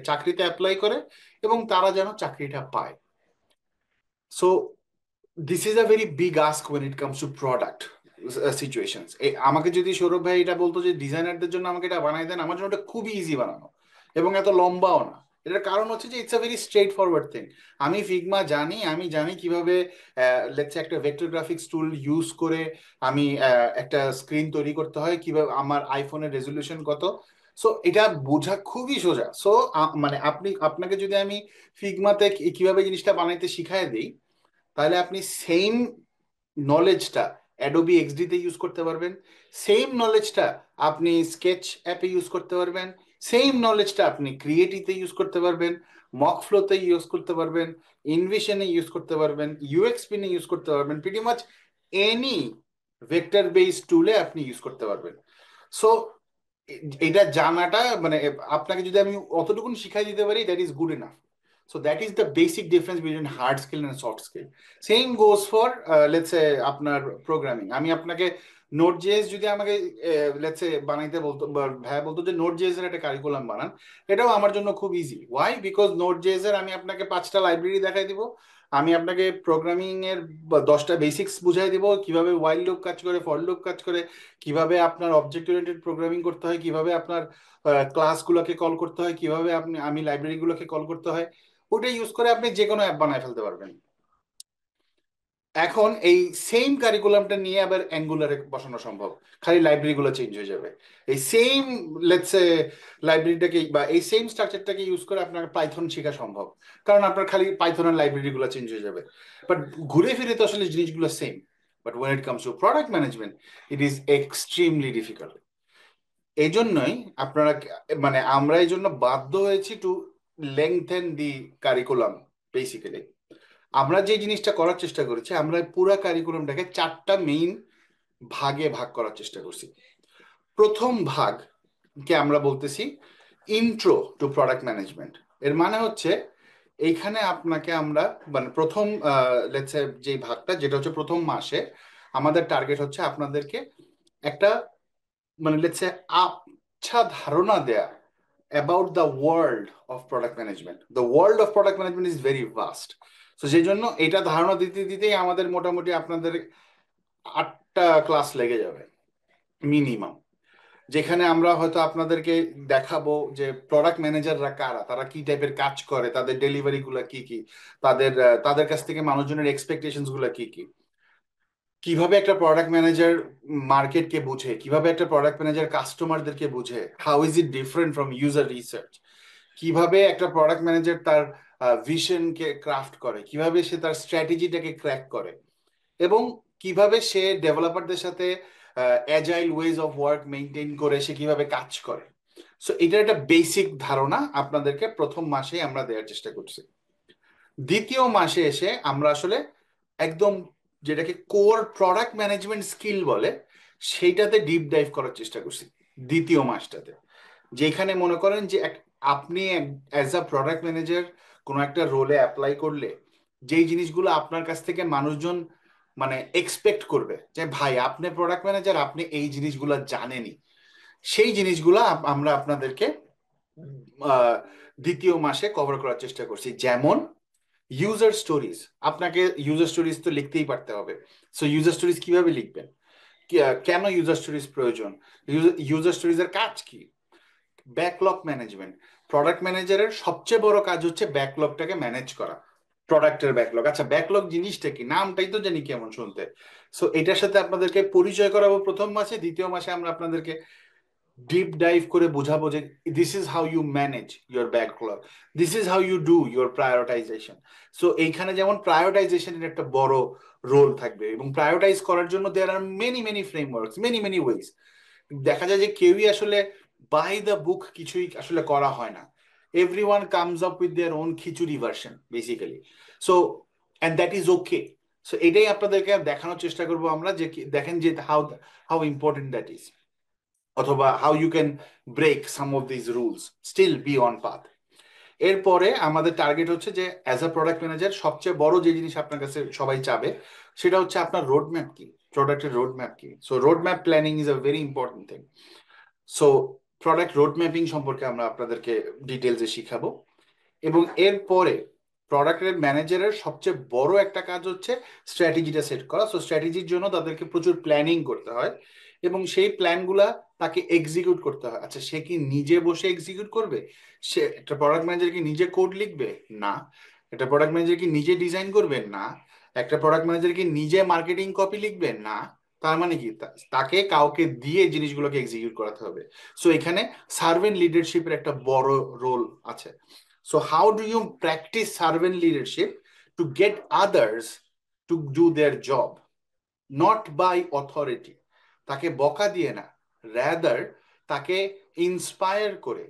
চাকরিতে অ্যাপ্লাই করে এবং তারা যেন চাকরিটা পায়। So this is a very big ask when it comes to product situations. আমাকে যদি সৌরভ ভাই এটা বলতো যে ডিজাইনারদের জন্য আমাকে এটা বানাই দেন, আমার জন্য এটা খুবই ইজি বানানো এবং এত লম্বাও না। এটার কারণ হচ্ছে যে it's a very straight forward thing. আমি ফিগমা জানি, আমি জানি কিভাবে লেটস একটা ভেক্টর গ্রাফিক্স টুল ইউজ করে আমি একটা স্ক্রিন তৈরি করতে হয়, কিভাবে আমার আইফোনের রেজলিউশন কত। সো এটা বোঝা খুবই সোজা। সো মানে আপনাকে যদি আমি ফিগমাতে কিভাবে জিনিসটা বানাইতে শিখাই দিই, তাহলে আপনি সেম নলেজটা অ্যাডোবি এক্সডি তে ইউজ করতে পারবেন, সেম নলেজটা আপনি স্কেচ অ্যাপে ইউজ করতে পারবেন, সেম নলেজটা আপনি ক্রিয়েটিতে ইউজ করতে পারবেন, মকফ্লোতে ইউজ করতে পারবেন, ইনভিশনে ইউজ করতে পারবেন, ইউএক্সপিনে ইউজ করতে পারবেন, pretty much any vector based টুলে আপনি ইউজ করতে পারবেন। সো এটা জানাটা মানে আপনাকে যদি আমি অতটুকুন শিখাই দিতে পারি, that is good enough. So that is the basic difference between hard skill and soft skill. Same goes for let's say আপনার প্রোগ্রামিং। আমি আপনাকে নোট জেএস যদি আমাকে লেটস সে বানাইতে বলতো বা ভাইয়া বলতো যে নোট জেএস এর একটা কারিকুলাম বানান, এটাও আমার জন্য খুব easy. Why? Because Node JS এর আমি আপনাকে 5টা লাইব্রেরি দেখাই দিব, আমি আপনাকে প্রোগ্রামিং এর 10টা বেসিক্স বুঝাই দিব, কিভাবে ওয়াইল লুপ কাজ করে, ফর লুপ কাজ করে, কিভাবে আপনার অবজেক্ট ওরিয়েন্টেড প্রোগ্রামিং করতে হয়, কিভাবে আপনার ক্লাসগুলোকে কল করতে হয়, কিভাবে আমি লাইব্রেরিগুলোকে কল করতে হয়, ওটা ইউজ করে আপনি যে কোনো অ্যাপ বানায় ফেলতে পারবেন। এখন এই সেম কারিকুলামটা নিয়ে আবার অ্যাঙ্গুলারে বসানো সম্ভব, খালি লাইব্রেরিগুলো চেঞ্জ হয়ে যাবে। এই সেম লেটস সে লাইব্রেরিটাকে বা এই সেম স্ট্রাকচারটাকে ইউজ করে আপনার পাইথন শেখা সম্ভব, কারণ আপনার খালি পাইথনের লাইব্রেরিগুলো চেঞ্জ হয়ে যাবে। বাট ঘুরে ফিরে তো আসলে জিনিসগুলো same. But when it comes to product management, it is extremely difficult. এই জন্যই আপনারা মানে আমরা এই জন্য বাধ্য হয়েছি to lengthen the curriculum. Basically আমরা যে জিনিসটা করার চেষ্টা করেছি, আমরা পুরো কারিকুলামটাকে 4টা মেইন ভাগে ভাগ করার চেষ্টা করছি। প্রথম ভাগকে আমরা বলতেছি ইন্ট্রো টু প্রোডাক্ট ম্যানেজমেন্ট। এর মানে হচ্ছে এইখানে আপনাকে আমরা মানে প্রথম লেটস সে যে ভাগটা, যেটা হচ্ছে প্রথম মাসে আমাদের টার্গেট হচ্ছে আপনাদেরকে একটা মানে লেটস সে আচ্ছা ধারণা দেয়া about the world of product management. The world of product management is very vast. So সেই জন্য এটা ধারণা দিতে দিতেই আমাদের মোটামুটি আপনাদের 8টা ক্লাস লেগে যাবে মিনিমাম, যেখানে আমরা হয়তো আপনাদেরকে দেখাবো যে প্রোডাক্ট ম্যানেজাররা কারা, তারা কি টাইপের কাজ করে, তাদের ডেলিভারি গুলা কি কি, তাদের কাছ থেকে মানুষজনের এক্সপেকটেশনস গুলা কি কি, কিভাবে একটা প্রোডাক্ট ম্যানেজার মার্কেটকে বুঝে, কিভাবে একটা প্রোডাক্ট ম্যানেজার কাস্টমারদেরকে বুঝে, how is it different from user research, কিভাবে একটা প্রোডাক্ট ম্যানেজার তার ভিশনকে ক্রাফট করে, কিভাবে সে তার স্ট্র্যাটেজিটাকে ক্র্যাক করে, এবং কিভাবে সে ডেভেলপারদের সাথে agile ways of work maintain করে সে কিভাবে কাজ করে। সো এটার একটা বেসিক ধারণা আপনাদেরকে প্রথম মাসেই আমরা দেওয়ার চেষ্টা করছি। দ্বিতীয় মাসে এসে আমরা আসলে একদম যেটাকে কোর প্রোডাক্ট ম্যানেজমেন্ট স্কিল বলে সেইটাতে ডিপ ডাইভ করার চেষ্টা করছি দ্বিতীয় মাসটাতে। যেখানে মনে করেন যে আপনি অ্যাজ আ প্রোডাক্ট ম্যানেজার কোনো একটা রোলে অ্যাপ্লাই করলে যেই জিনিসগুলো আপনার কাছ থেকে মানুষজন মানে এক্সপেক্ট করবে যে ভাই আপনি প্রোডাক্ট ম্যানেজার, আপনি এই জিনিসগুলো জানেনই, সেই জিনিসগুলো আমরা আপনাদেরকে আহ, দ্বিতীয় মাসে কভার করার চেষ্টা করছি। যেমন ইউজার স্টোরিজ, আপনাকে ইউজার স্টোরিজ তো লিখতেই পারতে হবে। সো ইউজার স্টোরিজ কিভাবে লিখবেন, কেন ইউজার স্টোরিজ প্রয়োজন, ইউজার স্টোরিজ এর কাজ কি, ব্যাকলগ ম্যানেজমেন্ট। প্রোডাক্ট ম্যানেজারের সবচেয়ে বড় কাজ হচ্ছে ব্যাকলগটাকে ম্যানেজ করা। প্রোডাক্টের ব্যাকলগ, আচ্ছা ব্যাকলগ জিনিসটা কি, নামটাই তো জানি কেমন শুনতে। সো এটার সাথে আপনাদেরকে পরিচয় করাবো প্রথম মাসে। দ্বিতীয় মাসে আমরা আপনাদেরকে ডিপ ডাইভ করে বোঝাবো যে this is how you manage your backlog, this is how you do your prioritization. So এইখানে যেমন প্রায়োরিটাইজেশনের একটা বড় রোল থাকবে, এবং প্রায়োরিটাইজ করার জন্য there are many many frameworks, many many ways. দেখা যায় যে কেউই আসলে বাই দ্য বুক কিছুই আসলে করা হয় না। Everyone comes up with their own khichdi version basically. So and that is okay. So এটাই আপনাদেরকে দেখানোর চেষ্টা করবো আমরা যে দেখেন যে how how important that is, অথবা how you can break some of this rules still be on path. এরপরে আমাদের টার্গেট হচ্ছে যে অ্যাজ আ প্রোডাক্ট ম্যানেজার সবচেয়ে বড় যে জিনিস আপনার কাছে সবাই চাবে সেটা হচ্ছে আপনার রোড ম্যাপ কি, প্রোডাক্টের রোড ম্যাপ কি। So road map planning is a very important thing. So product road mapping সম্পর্কে আমরা আপনাদেরকে ডিটেলসে শিখাবো। এবং এরপরে প্রোডাক্টের ম্যানেজারের সবচেয়ে বড় একটা কাজ হচ্ছে স্ট্র্যাটেজিটা সেট করা। সো স্ট্র্যাটেজির জন্য তাদেরকে প্রচুর প্ল্যানিং করতে হয়, এবং সেই প্ল্যানগুলা তাকে এক্সিকিউট করতে হয়। আচ্ছা সে কি নিজে বসে এক্সিকিউট করবে, সে একটা প্রোডাক্ট ম্যানেজার কি নিজে কোড লিখবে? না। একটা প্রোডাক্ট ম্যানেজার কি নিজে ডিজাইন করবে? না। একটা প্রোডাক্ট ম্যানেজার কি নিজে মার্কেটিং কপি লিখবে? না। তার মানে কি তাকে কাউকে দিয়ে জিনিসগুলোকে এক্সিকিউট করাতে হবে। সো এখানে সার্ভেন্ট লিডারশিপের একটা বড় রোল আছে। So how do you practice servant leadership to get others to do their job, not by authority, তাকে বকা দিয়ে না, রাদার তাকে ইন্সপায়ার করে।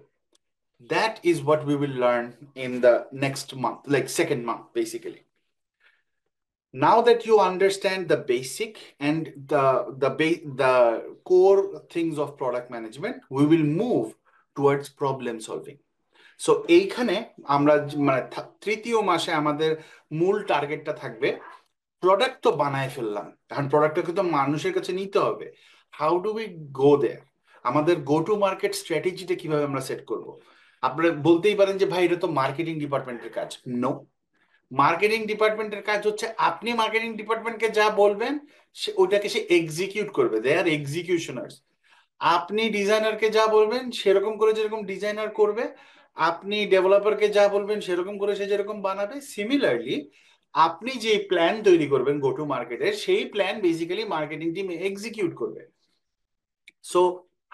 That is what we will learn in the next month, like second month basically. Now that you understand the basic and the core things of product management, we will move towards problem solving. So এইখানে আমরা মানে তৃতীয় মাসে আমাদের মূল টার্গেটটা থাকবে, product তো বানায় ফেললাম, এখন প্রোডাক্টটাকে তো মানুষের কাছে নিতে হবে। হাউ ডু উই গো দেয়ার? আমাদের গো টু মার্কেট স্ট্র্যাটেজিটা কিভাবে আমরা সেট করব? আপনারা বলতেই পারেন যে ভাই এটা তো মার্কেটিং ডিপার্টমেন্টের কাজ। নো, মার্কেটিং ডিপার্টমেন্টের কাজ হচ্ছে আপনি মার্কেটিং ডিপার্টমেন্টকে যা বলবেন ওইটাকে সে এক্সিকিউট করবে, দে আর এক্সিকিউশনার্স। আপনি ডিজাইনারকে যা বলবেন সেরকম করে যেরকম ডিজাইনার করবে, আপনি ডেভেলপারকে যা বলবেন সেরকম করে সে যেরকম বানাবে। সিমিলারলি আপনি যে প্ল্যান তৈরি করবেন গো টু মার্কেটের, সেই plan basically marketing team execute করবে। So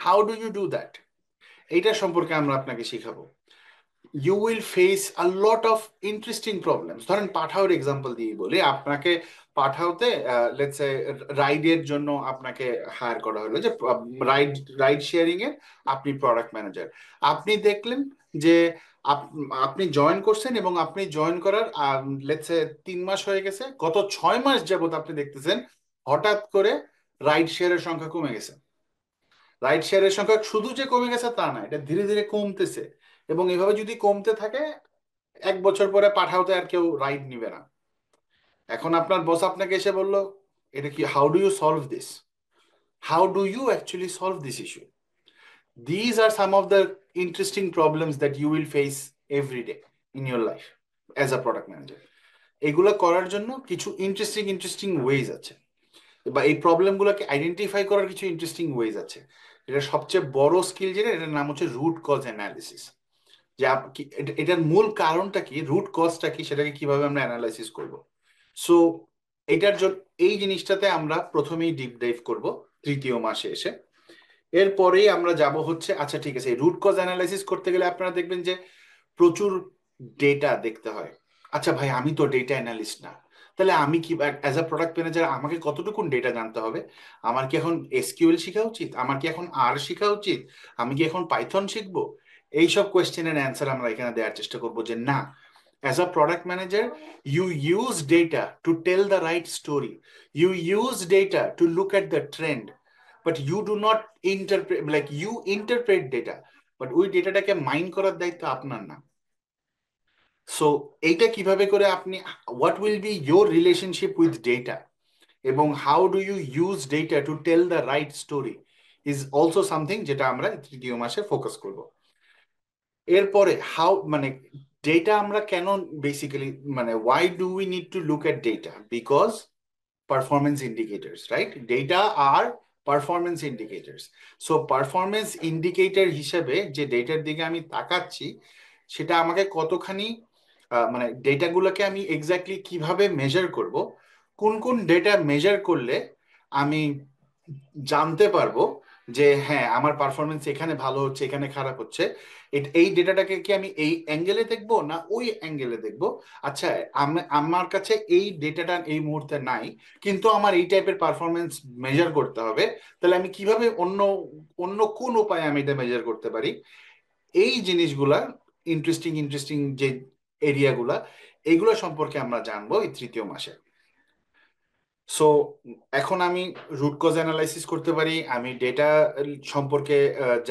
how do you do that, এইটা সম্পর্কে আমরা আপনাকে শিখাবো। You will face a lot of interesting problems. ধরেন পাঠাওর এক্সাম্পল দিয়ে বলি, আপনাকে পাঠাওতে লেটস সে রাইডের জন্য আপনাকে হায়ার করা হলো, যে রাইড রাইড শেয়ারিং এর আপনি প্রোডাক্ট ম্যানেজার। আপনি দেখলেন যে আপনি জয়েন করছেন এবং আপনি জয়েন করার লেটস সে 3 মাস হয়ে গেছে, গত 6 মাস যাবত আপনি দেখতেছেন হঠাৎ করে রাইড শেয়ারের সংখ্যা কমে গেছে। রাইড শেয়ারের সংখ্যা শুধু যে কমে গেছে তা না, এটা ধীরে ধীরে কমতেছে, এবং এভাবে যদি কমতে থাকে 1 বছর পরে পাঠাওতে আর কেউ রাইড নিবে না। এখন আপনার বস আপনাকে এসে বলল, এটা কি, how do you solve this, how do you actually solve this issue? These are some of the interesting problems that you will face every day in your life as a product manager. এগুলো করার জন্য কিছু interesting interesting wedge আছে, বা এই প্রবলেমগুলোকে identify করার কিছু interesting wedge আছে। এটা সবচেয়ে বড় স্কিল, যেটা এটার নাম হচ্ছে রুট কজ অ্যানালিসিস। যে এটার মূল কারণটা কি, রুট কজটা কি, সেটাকে কিভাবে আমরা অ্যানালাইসিস করব। সো এটার জন্য এই জিনিসটাতে আমরা প্রথমেই ডিপ ডাইভ করব তৃতীয় মাসে এসে। এরপরেই আমরা যাব হচ্ছে, আচ্ছা ঠিক আছে, রুট কজ অ্যানালাইসিস করতে গেলে আপনারা দেখবেন যে প্রচুর ডেটা দেখতে হয়। আচ্ছা ভাই, আমি তো ডেটা অ্যানালিস্ট না, তাহলে আমি কি অ্যাজ আ প্রোডাক্ট ম্যানেজার আমাকে কতটুকুন ডেটা জানতে হবে? আমার কি এখন এসকিউএল শেখা উচিত? আমার কি এখন আর শেখা উচিত? আমি কি এখন পাইথন শিখবো? এইসব কোয়েশ্চেনের অ্যান্সার আমরা এখানে দেওয়ার চেষ্টা করবো যে না, as a product manager you use data to tell the right story, you use data to look at the trend, but you do not interpret, like you interpret data, but ওই ডেটাটাকে mind করার দায়িত্ব আপনার না। So এইটা কিভাবে করে আপনি, what will be your relationship with data, এবং how do you use data to tell the right story, is also something যেটা আমরা তৃতীয় মাসে ফোকাস করব। এরপরে হাউ, মানে ডেটা আমরা কেন বেসিক্যালি, মানে why do we need to look at data? Because performance indicators, right? Data আর performance indicators. So performance indicator হিসেবে যে ডেটার দিকে আমি তাকাচ্ছি, সেটা আমাকে কতখানি, মানে ডেটাগুলোকে আমি এক্স্যাক্টলি কিভাবে মেজার করব, কোন কোন ডেটা মেজার করলে আমি জানতে পারবো যে হ্যাঁ আমার পারফরমেন্স এখানে ভালো হচ্ছে, এখানে খারাপ হচ্ছে, এই ডেটাটাকে কি আমি এই অ্যাঙ্গেলে দেখবো না ওই অ্যাঙ্গেলে দেখবো? আচ্ছা, আমার কাছে এই ডেটাটা এই মুহূর্তে নাই, কিন্তু আমার এই টাইপের পারফরমেন্স মেজার করতে হবে, তাহলে আমি কিভাবে অন্য অন্য কোন উপায়ে আমি এটা মেজার করতে পারি? এই জিনিসগুলা, ইন্টারেস্টিং ইন্টারেস্টিং যে এরিয়াগুলা, এগুলো সম্পর্কে আমরা জানবো এই তৃতীয় মাসে। সো এখন আমি রুট কজ অ্যানালাইসিস করতে পারি, আমি ডেটা সম্পর্কে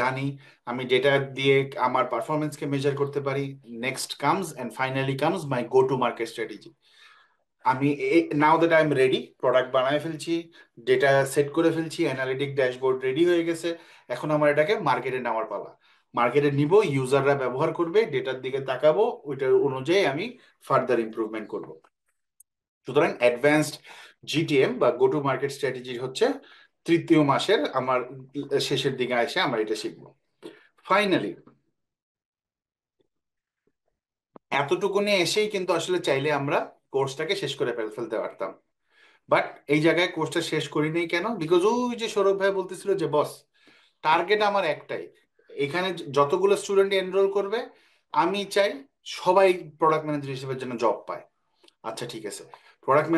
জানি, আমি ডেটা দিয়ে আমার পারফরমেন্সকে মেজার করতে পারি। Next comes and finally comes my go to market strategy. আমি now that I am ready, product বানায় ফেলছি, ডেটা সেট করে ফেলছি, অ্যানালিটিক ড্যাশবোর্ড রেডি হয়ে গেছে, এখন আমার এটাকে মার্কেটে নেওয়ার পালা। মার্কেটে নিব, ইউজাররা ব্যবহার করবে, ডেটার দিকে তাকাবো, ওইটার অনুযায়ী আমি ফার্দার ইমপ্রুভমেন্ট করব। সুতরাং অ্যাডভান্সড জিটিএম বা গো টু মার্কেট স্ট্র্যাটেজি হচ্ছে তৃতীয় মাসের আমার শেষের দিকে এসে আমরা এটা শিখবো। ফাইনালি এতটুকুনি এসেই কিন্তু আসলে চাইলে আমরা কোর্সটাকে শেষ করে ফেলতে পারতাম, বাট এই জায়গায় কোর্সটা শেষ করিনি কেন? বিকজ ওই যে সৌরভ ভাই বলতেছিল যে বস, টার্গেট আমার একটাই, এখানে যতগুলো স্টুডেন্ট এনরোল করবে আমি চাই সবাই প্রোডাক্ট ম্যানেজার হিসেবে যেন জব পায়। আচ্ছা ঠিক আছে, প্রোডাক্ট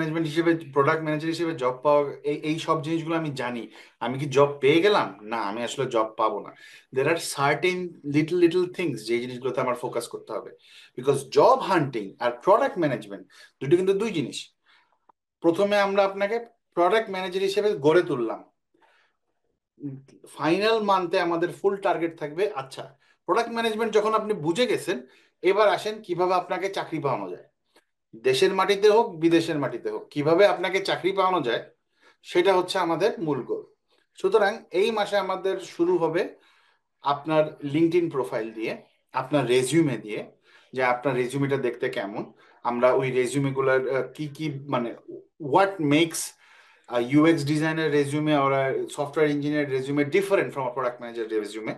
ম্যানেজার হিসেবে জব পাওয়া, এই এই সব জিনিসগুলো আমি জানি। আমি কি জব পেয়ে গেলাম? না, আমি আসলে জব পাবো না। There are certain little little things যে জিনিসগুলোতে আমার ফোকাস করতে হবে। বিকজ জব হান্টিং আর প্রোডাক্ট ম্যানেজমেন্ট দুটো কিন্তু দুই জিনিস। প্রথমে আমরা আপনাকে প্রোডাক্ট ম্যানেজার হিসেবে গড়ে তুললাম, ফাইনাল মান্থে আমাদের ফুল টার্গেট থাকবে। আচ্ছা, প্রোডাক্ট ম্যানেজমেন্ট যখন আপনি বুঝে গেছেন, এবার আসেন কিভাবে আপনাকে চাকরি পাওয়ানো যায়, দেশের মাটিতে হোক বিদেশের মাটিতে হোক, কিভাবে আপনাকে চাকরি পাওয়ানো যায়, সেটা হচ্ছে আমাদের মূল গোল। সুতরাং এই মাসে আমাদের শুরু হবে আপনার লিঙ্কডইন প্রোফাইল দিয়ে, আপনার রেজিউমে দিয়ে, যে আপনার রেজিউমেটা দেখতে কেমন। আমরা ওই রেজিউমেগুলোর কি কি মানে হোয়াট মেক্স ইউএক্স ডিজাইনের রেজিউমে আর software engineer resume different from product manager resume,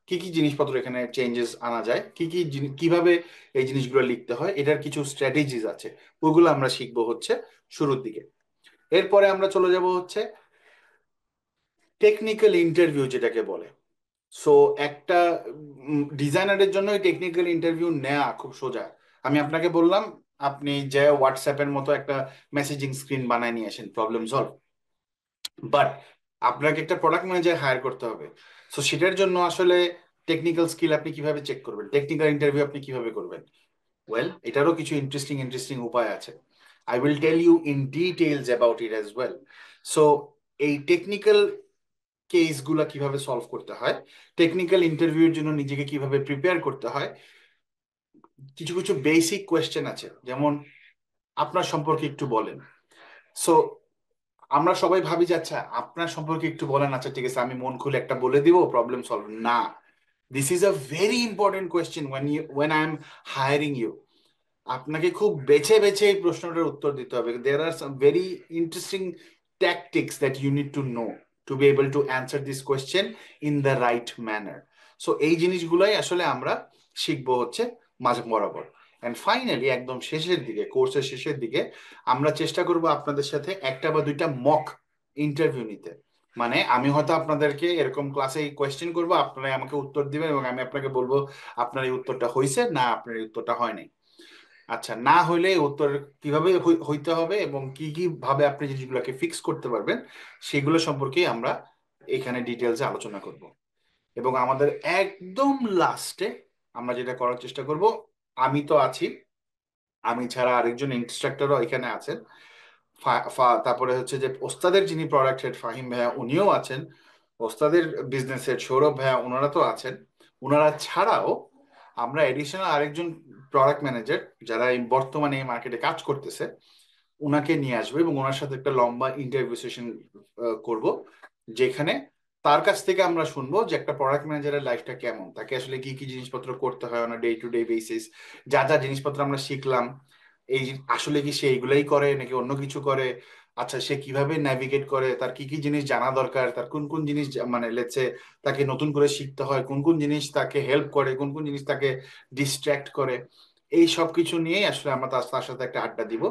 কি কি জিনিসপত্র এখানে চেঞ্জেস আনা যায়, কি কি কিভাবে এই জিনিসগুলো লিখতে হয়, এটার কিছু স্ট্র্যাটেজিস আছে, ওইগুলো আমরা শিখবো হচ্ছে শুরুর দিকে। এরপরে আমরা চলে যাব হচ্ছে টেকনিক্যাল ইন্টারভিউ যেটাকে বলে। সো একটা ডিজাইনারের জন্য টেকনিক্যাল ইন্টারভিউ নেওয়া খুব সোজা। আমি আপনাকে বললাম, আপনি যে হোয়াটসঅ্যাপের মতো একটা মেসেজিং স্ক্রিন বানায় নিয়ে আসেন, প্রবলেম সলভ। বাট আপনাকে একটা প্রোডাক্ট ম্যানেজার হায়ার করতে হবে। সো সেটার জন্য আসলে টেকনিক্যাল স্কিল আপনি কিভাবে চেক করবেন, টেকনিক্যাল ইন্টারভিউ আপনি কিভাবে করবেন? ওয়েল, এটারও কিছু ইন্টারেস্টিং ইন্টারেস্টিং উপায় আছে। I will tell you in details about it as well. So এই টেকনিক্যাল কেসগুলা কিভাবে সলভ করতে হয়, টেকনিক্যাল ইন্টারভিউর জন্য নিজেকে কিভাবে প্রিপেয়ার করতে হয়, কিছু কিছু বেসিক কোয়েশ্চেন আছে, যেমন আপনার সম্পর্কে একটু বলেন। সো আমরা সবাই ভাবি যে আচ্ছা আপনার সম্পর্কে একটু বলেন, আচ্ছা ঠিক আছে আমি মন খুলে একটা বলে দিব, প্রবলেম সলভ। না, this is a very important question when I am hiring you. আপনাকে খুব বেছে বেছে এই প্রশ্নটার উত্তর দিতে হবে। There are some very interesting tactics that you need to know to be able to answer this question in the right manner. So এই জিনিসগুলোই আসলে আমরা শিখবো হচ্ছে মাঝে বরাবর। অ্যান্ড ফাইনালি একদম শেষের দিকে, কোর্সের শেষের দিকে, আমরা চেষ্টা করব আপনাদের সাথে একটা বা দুইটা মক ইন্টারভিউ নিতে। মানে আমি হয়তো আপনাদেরকে এরকম ক্লাসে কোয়েশ্চেন করবো, আপনারা আমাকে উত্তর দিবেন এবং আমি আপনাকে বলবো আপনার এই উত্তরটা হয়েছে না আপনার এই উত্তরটা হয় নাই। আচ্ছা, না হইলে উত্তর কিভাবে হইতে হবে এবং কি কি ভাবে আপনি জিনিসগুলোকে ফিক্স করতে পারবেন, সেগুলো সম্পর্কে আমরা এখানে ডিটেলসে আলোচনা করব। এবং আমাদের একদম লাস্টে আমরা যেটা করার চেষ্টা করব, আমি তো আছি, আমি ছাড়া আরেকজন ইনস্ট্রাক্টরও এখানে আছেন, তারপরে হচ্ছে যে ওস্তাদের যিনি প্রোডাক্ট হেড ফাহিম ভাইয়া উনিও আছেন, ওস্তাদের বিজনেস হেড সৌরভ ভাইয়া ওনারা তো আছেন। ওনারা ছাড়াও আমরা এডিশনাল আরেকজন প্রোডাক্ট ম্যানেজার যারা এই বর্তমানে এই মার্কেটে কাজ করতেছে, ওনাকে নিয়ে আসবো এবং ওনার সাথে একটা লম্বা ইন্টারভিউ সেশন করব, যেখানে তার কাছ থেকে আমরা শুনবো যে একটা প্রোডাক্ট ম্যানেজারের লাইফটা কেমন, তাকে আসলে কি কি জিনিসপত্র করতে হয় on day to day basis, যা যা জিনিসপত্র আমরা শিখলাম, আসলে কি সে এগুলাই করে নাকি অন্য কিছু করে। আচ্ছা, সে কিভাবে ন্যাভিগেট করে, তার কি কি জিনিস জানা দরকার, তার কোন কোন জিনিস মানে লেটসে তাকে নতুন করে শিখতে হয়, কোন কোন জিনিস তাকে হেল্প করে, কোন কোন জিনিস তাকে ডিস্ট্র্যাক্ট করে। এই সব কিছু নিয়েই আসলে আমরা তার তার সাথে একটা আড্ডা দিব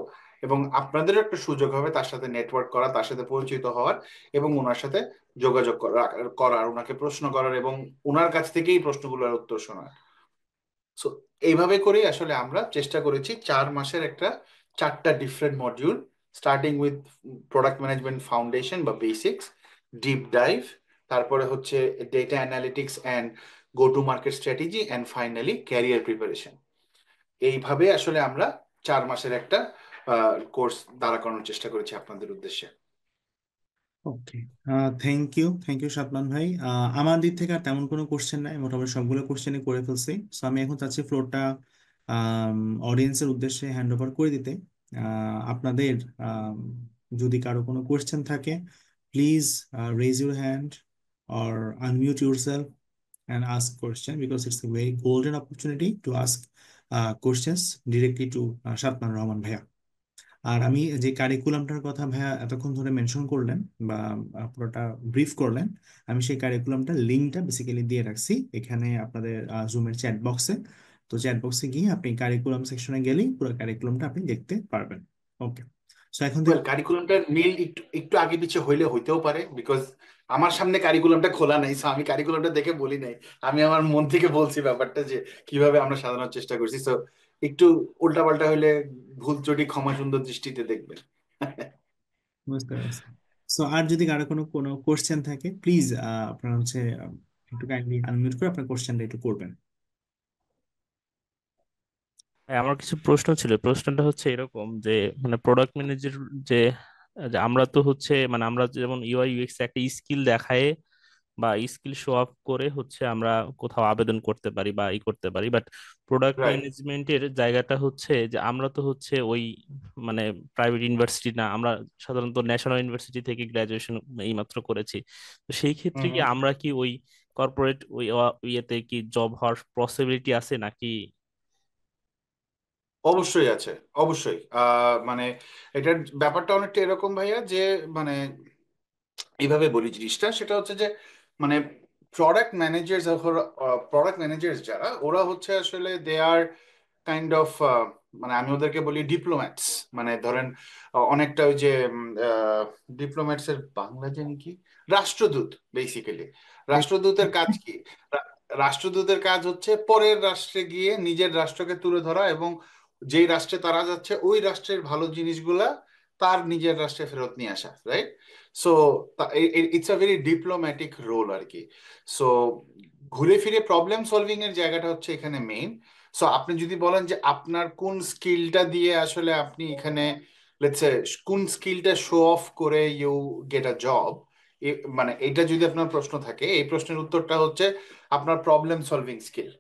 এবং আপনাদেরও একটা সুযোগ হবে তার সাথে নেটওয়ার্ক করা, তার সাথে পরিচিত হওয়ার এবং ওনার সাথে যোগাযোগ করার, ওনাকে প্রশ্ন করার এবং ওনার কাছ থেকেই প্রশ্নগুলোর উত্তর শোনার। সো এইভাবে করেই আসলে আমরা চেষ্টা করেছি 4 মাসের একটা 4টা different module, starting with product management foundation বা বেসিক্স, ডিপ ডাইভ, তারপরে হচ্ছে data analytics and go to market strategy, and finally career preparation. এইভাবে আসলে আমরা 4 মাসের একটা কোর্স দাঁড়া করানোর চেষ্টা করেছি আপনাদের উদ্দেশ্যে। ওকে, থ্যাংক ইউ সাদমান ভাই। আমার দিক থেকে আর তেমন কোনো কোশ্চেন নাই, মোটামুটি সবগুলো কোশ্চেনই করে ফেলছি। সো আমি এখন চাচ্ছি ফ্লোরটা অডিয়েন্সের উদ্দেশ্যে হ্যান্ড ওভার করে দিতে। আপনাদের যদি কারো কোনো কোশ্চেন থাকে, please raise your hand or unmute yourself and ask question, because it's a very golden opportunity to ask questions directly to Sadman Rahman ভাইয়া। আর আমি যে কারিকুলামটার কথা ভাইয়া এতক্ষণ ধরে মেনশন করলেন বা পুরোটা ব্রিফ করলেন, আমি সেই কারিকুলামটার লিঙ্কটা বেসিক্যালি দিয়ে রাখছি এখানে আপনাদের জুমের চ্যাট বক্সে। তো চ্যাট বক্সে গিয়ে আপনি কারিকুলাম সেকশনে গেলেই পুরো কারিকুলামটা আপনি দেখতে পারবেন। ওকে, সো এখন ওয়েল, কারিকুলামটার মিল একটু একটু আগে পিছে হইলে হইতেও পারে, বিকজ আমার সামনে কারিকুলামটা খোলা নাই, সো আমি কারিকুলামটা দেখে বলি নাই। আমি আমার মন থেকে বলছি ব্যাপারটা যে কিভাবে আমরা সাজানোর চেষ্টা করছি। সো একটু উল্টাপাল্টা হইলে ভুল ত্রুটি ক্ষমা সুন্দর দৃষ্টিতে দেখবেন। বুঝতে পারছি। সো আর যদি কারো কোনো কোনো কোশ্চেন থাকে প্লিজ আপনার হচ্ছে একটু কাইন্ডলি আনমিউট করে আপনার কোশ্চেনটা একটু করবেন। হ্যাঁ, আমার কিছু প্রশ্ন ছিল। প্রশ্নটা হচ্ছে এরকম যে মানে প্রোডাক্ট ম্যানেজার যে যে আমরা তো হচ্ছে মানে আমরা যেমন ইউআই ইউএক্স একটা স্কিল দেখায় বা স্কিল শো আপ করে হচ্ছে আমরা কোথাও আবেদন করতে পারি বা করতে পারি, বাট প্রোডাক্ট রাইট। ম্যানেজমেন্টের জায়গাটা হচ্ছে যে আমরা তো হচ্ছে ওই মানে প্রাইভেট ইউনিভার্সিটি না, আমরা সাধারণত ন্যাশনাল ইউনিভার্সিটি থেকে গ্রাজুয়েশন এইমাত্র করেছি। তো সেই ক্ষেত্রে হুম কি হুম। আমরা কি ওই কর্পোরেট ওই ইয়েতে কি জব হওয়ার পসিবিলিটি আছে নাকি? অবশ্যই আছে, অবশ্যই। মানে এটার ব্যাপারটা অনেকটা এরকম ভাইয়া, যে মানে এইভাবে বলি জিনিসটা, সেটা হচ্ছে যে মানে প্রোডাক্ট ম্যানেজার্স যারা, ওরা হচ্ছে আসলে দে আর কাইন্ড অফ, মানে আমি ওদেরকে বলি ডিপ্লোম্যাটস। মানে ধরেন অনেকটা ওই যে ডিপ্লোম্যাটস এর বাংলা জানি কি, রাষ্ট্রদূত বেসিক্যালি। রাষ্ট্রদূতের কাজ কি? রাষ্ট্রদূতের কাজ হচ্ছে পরের রাষ্ট্রে গিয়ে নিজের রাষ্ট্রকে তুলে ধরা, এবং যেই রাষ্ট্রে তারা যাচ্ছে ওই রাষ্ট্রের ভালো জিনিসগুলা তার নিজের রাষ্ট্রে ফেরত নিয়ে আসা, right? So it's a very diplomatic role আর কি। সো ঘুরে ফিরে প্রবলেম সলভিং এর জায়গাটা হচ্ছে এখানে মেইন। সো আপনি যদি বলেন যে আপনার কোন স্কিলটা দিয়ে আসলে আপনি এখানে, লেটস সে, কোন স্কিলটা শো অফ করে ইউ গেট আ জব, মানে এটা যদি আপনার প্রশ্ন থাকে, এই প্রশ্নের উত্তরটা হচ্ছে আপনার প্রবলেম সলভিং স্কিল।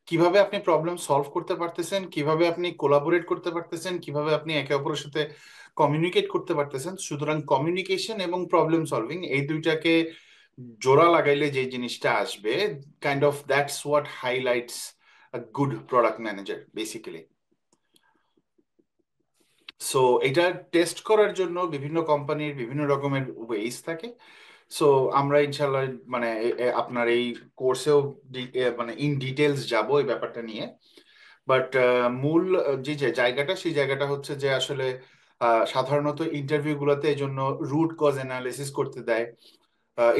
কিভাবে আপনি প্রবলেম সলভ করতে পারতেছেন, কিভাবে আপনি কোলাবোরেট করতে পারতেছেন, কিভাবে আপনি একে অপরের সাথে কমিউনিকেট করতে পারতেছেন। সুতরাং কমিউনিকেশন এবং প্রবলেম সলভিং এই দুইটাকে জোড়া লাগাইলে যে জিনিসটা আসবে, kind of that's what highlights a good product manager basically. So এটা টেস্ট করার জন্য বিভিন্ন কোম্পানির বিভিন্ন রকমের ওয়েস থাকে। সো আমরা ইনশাল্লাহ মানে আপনার এই কোর্সেও মানে ইন ডিটেলস যাব এই ব্যাপারটা নিয়ে। বাট মূল যে যে জায়গাটা, সেই জায়গাটা হচ্ছে যে আসলে সাধারণত ইন্টারভিউ গুলোতে এই জন্য রুট কজ অ্যানালিসিস করতে দেয়,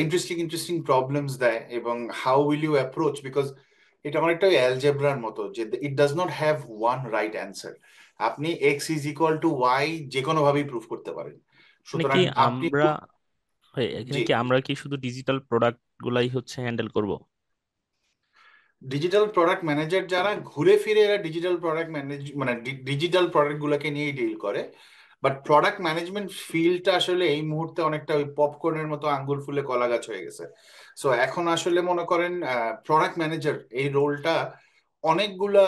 ইন্টারেস্টিং ইন্টারেস্টিং প্রবলেমস দেয়, এবং how will you approach, because এটা অনেকটা অ্যালজেব্রার মতো, যে it does not have one right answer. আপনি X is equal to Y যে কোনো ভাবেই প্রুভ করতে পারেন। মানে কি সুতরাং আপনি আমরা এখানে জি, কি আমরা কি শুধু ডিজিটাল প্রোডাক্ট গুলাই হচ্ছে হ্যান্ডেল করব? ডিজিটাল প্রোডাক্ট ম্যানেজার যারা, ঘুরে ফিরে এরা ডিজিটাল প্রোডাক্ট ম্যানেজ মানে ডিজিটাল প্রোডাক্ট গুলোকে নিয়েই ডিল করে। বাট প্রোডাক্ট ম্যানেজমেন্ট ফিল্ডটা আসলে এই মুহূর্তে অনেকটা ওই পপকর্নের মতো আঙ্গুল ফুলে কলা গাছ হয়ে গেছে। সো এখন আসলে মনে করেন প্রোডাক্ট ম্যানেজার এই রোলটা অনেকগুলা,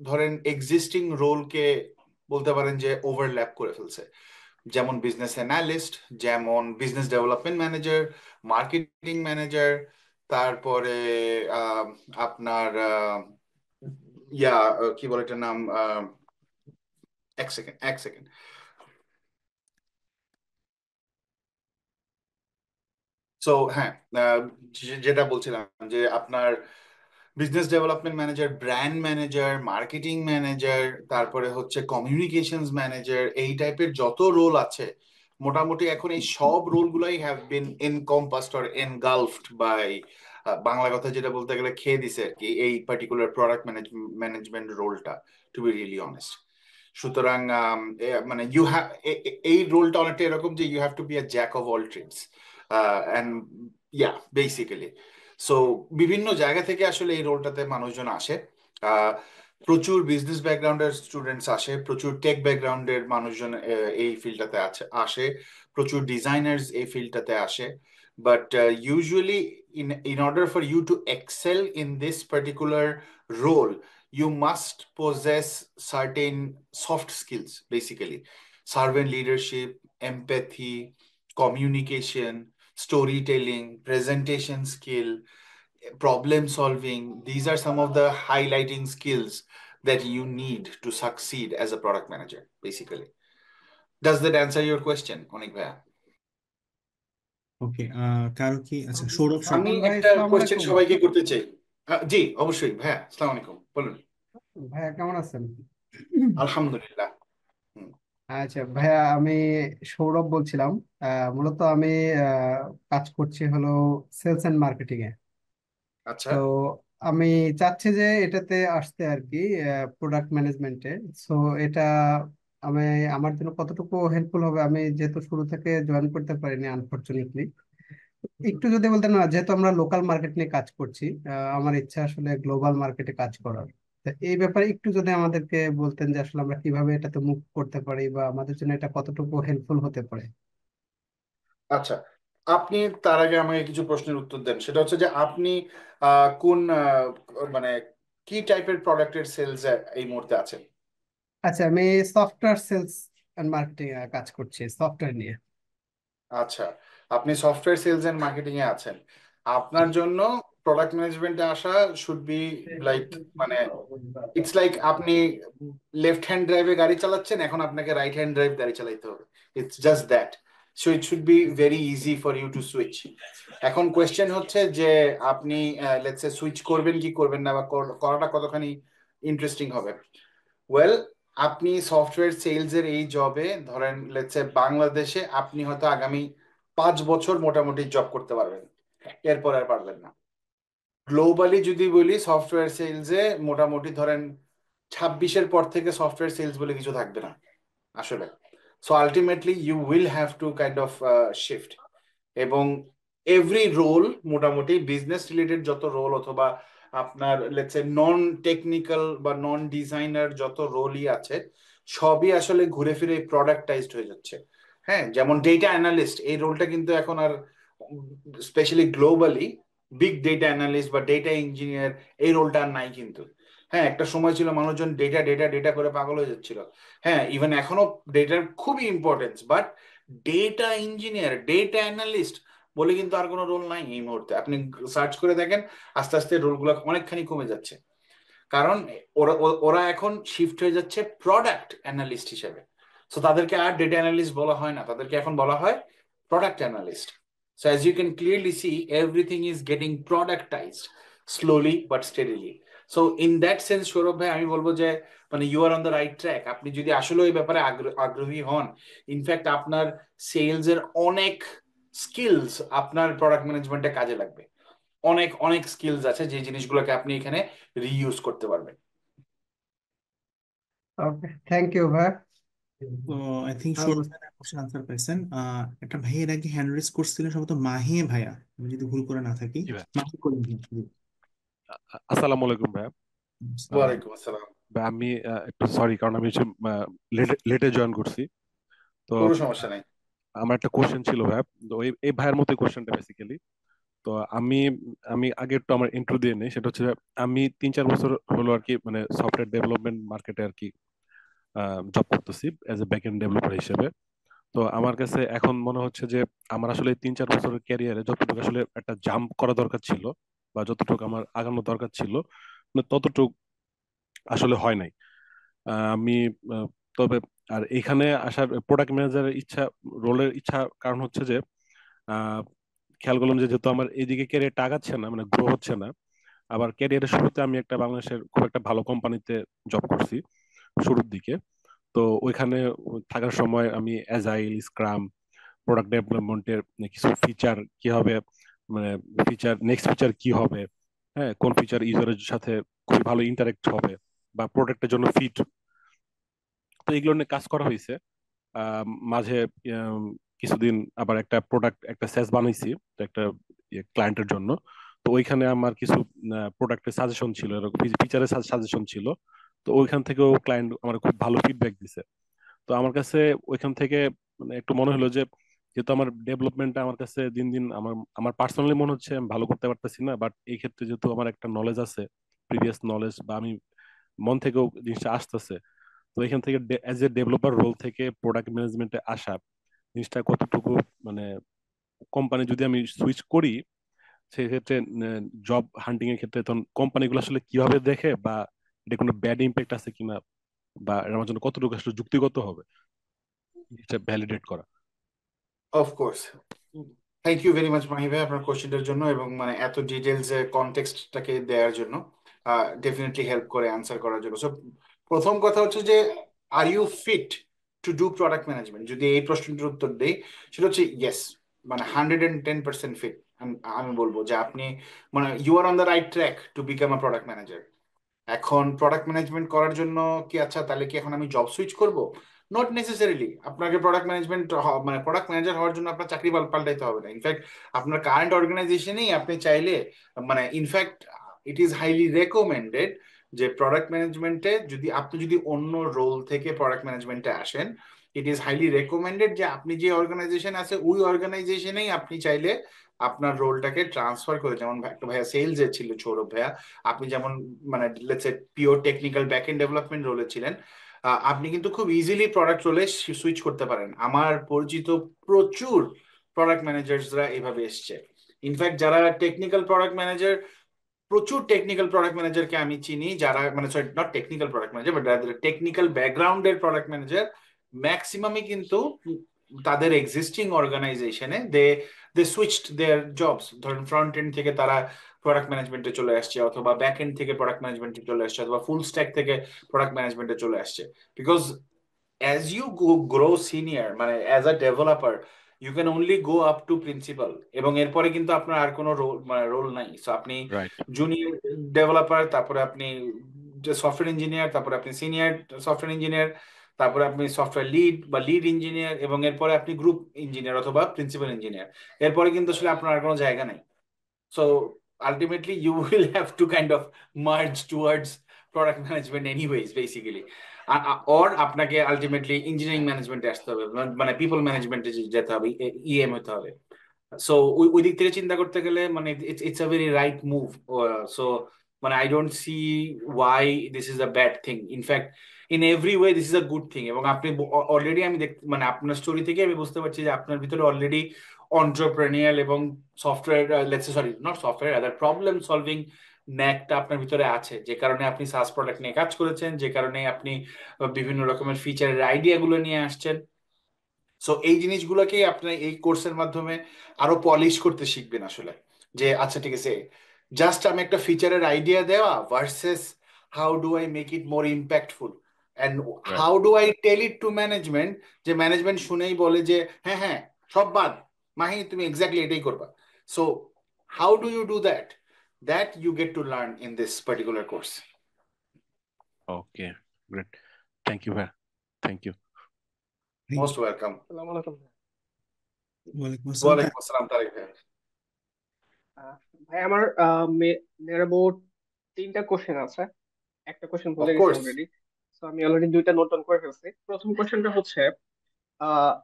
ধরেন এক্সিস্টিং রোলকে বলতে পারেন যে ওভারল্যাপ করে ফেলছে। যেমন বিজনেস অ্যানালিস্ট, যেমন business development manager, marketing manager, তারপরে আহ, আপনার কি বলে এটার নাম, এক সেকেন্ড এক সেকেন্ড। সো হ্যাঁ, আহ, যেটা বলছিলাম যে আপনার business development manager, brand manager, marketing manager, তারপরে হচ্ছে কমিউনিকেশনস ম্যানেজার, এই টাইপের যত রোল আছে, মোটামুটি এখন এই সব রোলগুলাই have been encompassed or engulfed by, Bangla কথা যেটা বলতে গেলে খেয়ে দিছে আর কি, এই পার্টিকুলার প্রোডাক্ট ম্যানেজমেন্ট রোলটা, টু বি রিয়েলি অনেস্ট। সুতরাং মানে এই রোলটা অনেকটা এরকম যে you have to be a jack of all trades, and basically. So বিভিন্ন জায়গা থেকে আসলে এই রোলটাতে মানুষজন আসে। আহ, প্রচুর বিজনেস ব্যাকগ্রাউন্ডের স্টুডেন্টস আসে, প্রচুর টেক ব্যাকগ্রাউন্ডের মানুষজন এই ফিল্ডটাতে আসে, প্রচুর ডিজাইনার্স এই ফিল্ডটাতে আসে। But usually in order for you to excel in this particular role, you must possess certain soft skills, basically servant leadership, empathy, communication, storytelling, presentation skill, problem solving. These are some of the highlighting skills that you need to succeed as a product manager, basically. Does that answer your question, Onik Bhaiya? ওকে, কারো কি, আচ্ছা সৌরভ আমি সালমান ভাই, একটা আসসালামু question আলাইকুম। সবাইকে করতে চাই। জি, অবশ্যই ভাইয়া, আসসালামু আলাইকুম, বলুন। ভাইয়া কেমন আছেন? আলহামদুলিল্লাহ। হুম। আচ্ছা ভাইয়া, আমি সৌরভ বলছিলাম। মূলত আমি কাজ করছি হলো সেলস এন্ড মার্কেটিং এ। আচ্ছা। তো আমি চাচ্ছি যে এটাতে আসতে আর কি, প্রোডাক্ট ম্যানেজমেন্টে। সো এটা আমি আমার জন্য কতটুকু হেল্পফুল হবে, আমি যেহেতু শুরু থেকে জয়েন করতে পারিনি আনফরচুনেটলি, একটু যদি বলতেন না, যেহেতু আমরা লোকাল মার্কেট নিয়ে কাজ করছি, আমার ইচ্ছা আসলে গ্লোবাল মার্কেটে কাজ করার। তা এই ব্যাপারে একটু যদি আমাদেরকে বলতেন যে আসলে আমরা কিভাবে এটাতে মুভ করতে পারি বা আমাদের জন্য এটা কতটুকু হেল্পফুল হতে পারে। আচ্ছা, আপনি তার আগে আমাকে কিছু প্রশ্নের উত্তর দেন। সেটা হচ্ছে যে আপনি কোন মানে কি টাইপের প্রোডাক্টের সেলস এই মুহূর্তে আছেন? আচ্ছা, আমি সফটওয়্যার সেলস এন্ড মার্কেটিং কাজ করছি, সফটওয়্যার নিয়ে। আচ্ছা, আপনি সফটওয়্যার সেলস এন্ড মার্কেটিং এ আছেন। আপনার জন্য প্রোডাক্ট ম্যানেজমেন্টে আসা শুড বি লাইক, মানে ইটস লাইক আপনি লেফট হ্যান্ড ড্রাইভে গাড়ি চালাচ্ছেন, এখন আপনাকে রাইট হ্যান্ড ড্রাইভ গাড়ি চালাতে হবে। It's just that. So it should be very easy for you to switch. এখন কোয়েশ্চেন হচ্ছে যে আপনি লেটস সে সুইচ করবেন কি করবেন না, বা করাটা কতখানি ইন্টারেস্টিং হবে। ওয়েল, আপনি সফটওয়্যার সেলস এর এই জবে ধরেন লেটস সে বাংলাদেশে আপনি হয়তো আগামী 5 বছর মোটামুটি জব করতে পারবেন, এরপর আর পারবেন না। গ্লোবালি যদি বলি সফটওয়্যার সেলসে মোটামুটি ধরেন 26-এর পর থেকে সফটওয়্যার সেলস বলে কিছু থাকবে না আসলে। So ultimately you will have to kind of shift. এবং এভরি রোল, মোটামুটি বিজনেস রিলেটেড যত রোল অথবা আপনার লেটস সে নন টেকনিক্যাল বা নন ডিজাইনার যত রোলই আছে, সবই আসলে ঘুরে ফিরে প্রোডাক্টাইজড হয়ে যাচ্ছে। হ্যাঁ, যেমন ডেটা অ্যানালিস্ট এই রোলটা কিন্তু এখন আর, specially globally, big data analyst বা ডেটা ইঞ্জিনিয়ার এই রোলটা আর নাই কিন্তু। হ্যাঁ, একটা সময় ছিল মানুষজন ডেটা ডেটা ডেটা করে পাগল হয়ে যাচ্ছিল। হ্যাঁ, ইভেন এখনো ডেটার খুবই importance, but data engineer, data analyst বলে কিন্তু আর কোনো রোল নাই এই মুহূর্তে। আপনি সার্চ করে দেখেন, আস্তে আস্তে রোলগুলো অনেকখানি কমে যাচ্ছে। কারণ ওরা এখন শিফট হয়ে যাচ্ছে প্রোডাক্ট অ্যানালিস্ট হিসেবে। সো তাদেরকে আর ডেটা অ্যানালিস্ট বলা হয় না, তাদেরকে এখন বলা হয় product analyst. So as you can clearly see, everything is getting productized slowly but steadily. So in that sense Sourav ভাই, আমি বলবো যে মানে you are on the right track. আপনি যদি আসলে ওই ব্যাপারে আগ্রহী হন, ইনফ্যাক্ট আপনার সেলস এর অনেক স্কিলস আপনার প্রোডাক্ট ম্যানেজমেন্টে কাজে লাগবে। অনেক অনেক স্কিলস আছে যে জিনিসগুলোকে আপনি এখানে রিইউজ করতে পারবেন। ওকে, থ্যাংক ইউ ভাই। তো আই থিঙ্ক সৌরভ ভাই কোশ্চেন আনসার পাইছেন। একটা ভাইয়ের আগে হ্যান্ড রেজ করছিলেন, সম্ভবত মাহি ভাইয়া, আমি যদি ভুল করে না থাকি। জি ভাই। মাহি করিম ভাইয়া, জি। আসসালামু আলাইকুম ভাইয়া। ওয়ালাইকুম আসসালাম। ভাই, আমি একটু সরি, কারণ আমি হচ্ছে লেটে জয়েন করছি। তো কোনো সমস্যা নাই। আমার একটা কোশ্চেন ছিল ভাইয়া, তো এই ভাইয়ের মতোই কোশ্চেনটা বেসিক্যালি। তো আমি আমি আগে একটু আমার ইন্ট্রো দিয়ে নিই। সেটা হচ্ছে আমি 3-4 বছর হলো আর কি, মানে সফটওয়্যার ডেভেলপমেন্ট মার্কেটে আর কি জব করতেছি as a back end developer হিসেবে। তো আমার কাছে এখন মনে হচ্ছে যে আমার আসলে এই 3-4 বছরের ক্যারিয়ারে যতটুকু আসলে একটা জাম্প করা দরকার ছিল, বা যতটুকু আমার আগানো দরকার ছিল, মানে ততটুকু আসলে হয় নাই। আমি তবে আর এখানে আসার প্রোডাক্ট ম্যানেজারের ইচ্ছা, রোলের ইচ্ছা কারণ হচ্ছে যে আহ, খেয়াল করলাম যে যেহেতু আমার এইদিকে ক্যারিয়ারটা আগাচ্ছে না, মানে গ্রো হচ্ছে না। আবার ক্যারিয়ারের শুরুতে আমি একটা বাংলাদেশের খুব একটা ভালো কোম্পানিতে জব করছি শুরুর দিকে। তো ওইখানে থাকার সময় আমি অ্যাজাইল, স্ক্রাম, প্রোডাক্ট ডেভেলপমেন্টের কিছু ফিচার কি হবে, মানে নেক্সট ফিচার কি হবে, হ্যাঁ, কোন ফিচার ইউজারের সাথে খুবই ভালো ইন্টারেক্ট হবে বা প্রোডাক্টের জন্য ফিট, তো এগুলো নিয়ে কাজ করা হয়েছে। আহ, মাঝে উম, কিছুদিন আবার একটা প্রোডাক্ট, একটা স্যাস বানাইছি, তো একটা ক্লায়েন্টের জন্য। তো ওইখানে আমার কিছু প্রোডাক্টের সাজেশন ছিল, এরকম ফিচারের সাজেশন ছিল। তো ওইখান থেকেও ক্লায়েন্ট আমার খুব ভালো ফিডব্যাক দিছে। তো আমার কাছে ওইখান থেকে মানে একটু মনে হলো যে যেহেতু আমার ডেভেলপমেন্টটা আমার কাছে দিন দিন আমার আমার পার্সোনালি মনে হচ্ছে আমি ভালো করতে পারতেছি না, বাট এই ক্ষেত্রে যেহেতু আমার একটা নলেজ আছে, প্রিভিয়াস নলেজ, বা আমি মন থেকেও জিনিসটা আসতেছে, তো এখান থেকে অ্যাজ এ ডেভেলপার রোল থেকে প্রোডাক্ট ম্যানেজমেন্টে আসা জিনিসটা কতটুকু, মানে কোম্পানি যদি আমি সুইচ করি সেক্ষেত্রে জব হান্টিং এর ক্ষেত্রে তখন কোম্পানিগুলো আসলে কিভাবে দেখে, বা এটা কোনো ব্যাড ইম্প্যাক্ট আছে কিনা, বা এটা আমার জন্য কতটুকু আসলে যুক্তিগত হবে এটা ভ্যালিডেট করা। Of course, thank you very much Mahi ভাই আপনার কোশ্চেনটার জন্য, এবং মানে এত ডিটেলস কনটেক্সটটাকে দেওয়ার জন্য। ডেফিনেটলি হেল্প করে অ্যান্সার করার জন্য। সো প্রথম কথা হচ্ছে যে are you fit to do product management, যদি এই প্রশ্নটির উত্তর দেই, সেটা হচ্ছে ইয়েস, মানে 110% ফিট। আমি বলবো যে আপনি মানে you are on the right track to become a product manager. এখন প্রোডাক্ট ম্যানেজমেন্ট করার জন্য কি আচ্ছা তাহলে কি এখন আমি জব সুইচ করব? Not necessarily. আপনাকে প্রোডাক্ট ম্যানেজমেন্ট মানে প্রোডাক্ট ম্যানেজার হওয়ার জন্য আপনার চাকরি পাল্টাইতে হবে না। ইনফ্যাক্ট আপনার কারেন্ট অর্গানাইজেশনেই আপনি চাইলে মানে in fact it is highly recommended যে প্রোডাক্ট ম্যানেজমেন্টে যদি অন্য রোল থেকে প্রোডাক্ট ম্যানেজমেন্টে আসেন, ইট ইজ হাইলি রেকমেন্ডেড যে আপনি যে অর্গানাইজেশন আছে ওই অর্গানাইজেশনেই আপনি চাইলে আপনার রোলটাকে ট্রান্সফার করে, যেমন একটা ভাইয়া সেলস এর ছিল সৌরভ ভাইয়া, আপনি যেমন মানে let's say pure technical back end development রোলে ছিলেন, আপনি কিন্তু খুব ইজিলি প্রোডাক্ট রোলে সুইচ করতে পারেন। আমার পরিচিত প্রচুর প্রোডাক্ট ম্যানেজার্সরা এভাবে এসছে। ইনফ্যাক্ট যারা টেকনিক্যাল প্রোডাক্ট ম্যানেজার, প্রচুর টেকনিক্যাল প্রোডাক্ট ম্যানেজারকে আমি চিনি যারা মানে sorry not technical product manager but technical ব্যাকগ্রাউন্ডের প্রোডাক্ট ম্যানেজার ম্যাক্সিমামই কিন্তু তাদের এক্সিস্টিং অর্গানাইজেশনে দে সুইচড দেয়ার জবস। ধরেন ফ্রন্ট এন্ড থেকে তারা প্রোডাক্ট ম্যানেজমেন্টে চলে আসছে, অথবা ব্যাক এন্ড থেকে প্রোডাক্ট ম্যানেজমেন্টে চলে আসছে, অথবা ফুল স্ট্যাক থেকে প্রোডাক্ট ম্যানেজমেন্টে চলে আসছে। Because as you grow senior মানে as a developer you can only go up to principal, এবং এরপরে কিন্তু আপনার আর কোনো রোল নাই। সো আপনি রাইট। জুনিয়র ডেভেলপার, তারপরে আপনি সফটওয়্যার ইঞ্জিনিয়ার, তারপরে আপনি সিনিয়র সফটওয়্যার ইঞ্জিনিয়ার, তারপরে আপনি সফটওয়্যার লিড বা লিড ইঞ্জিনিয়ার, এবং এরপরে আপনি গ্রুপ ইঞ্জিনিয়ার অথবা প্রিন্সিপাল ইঞ্জিনিয়ার। এরপরে কিন্তু আসলে আপনার আর কোনো জায়গা নাই। So ultimately, you will have to kind of merge towards product management anyways, basically. Or আপনাকে ultimately engineering management আসতে হবে, মানে people management যেতে হবে, EM হতে হবে। সো ওই দিক থেকে চিন্তা করতে গেলে মানে it's a very right move. So মানে I don't see why this is a bad thing. In fact in every way this is a good thing. এবং আপনি অলরেডি আমি মানে আপনার স্টোরি থেকে আমি বুঝতে পারছি যে আপনার ভিতরে অলরেডি অন্টারপ্রেনিয়াল এবং software let's sorry not software other problem solving ন্যাকটা আপনার ভিতরে আছে, যে কারণে আপনি সাস প্রোডাক্ট নিয়ে কাজ করেছেন, যে কারণে আপনি বিভিন্ন রকমের ফিচারের আইডিয়াগুলো নিয়ে আসছেন। সো এই জিনিসগুলোকে আপনার এই কোর্সের মাধ্যমে আরো পলিশ করতে শিখবেন আসলে। যে আচ্ছা ঠিক আছে, জাস্ট আমি একটা ফিচারের আইডিয়া দেওয়া versus how do I make it more impactful and right. How do I tell it to management, যে ম্যানেজমেন্ট শুনেই বলে যে হ্যাঁ হ্যাঁ সব বাদ, মাহি তুমি এক্স্যাক্টলি এটাই করবা। So how do you do that? That you get to learn in this particular course. Okay, great, thank you ভাই, থ্যাংক ইউ। Most welcome. আসসালামু আলাইকুম। ওয়ালাইকুম আসসালাম। ওয়ালাইকুম আসসালাম তারিক ভাই। ভাই আমার নিয়ার অ্যাবাউট 3টা কোশ্চেন আছে। একটা কোশ্চেন ভুলে গেছি অফকোর্স। অলরেডি, তো আমি অলরেডি 2টা নোট ডাউন করে ফেলছি। প্রথম কোশ্চেনটা হচ্ছে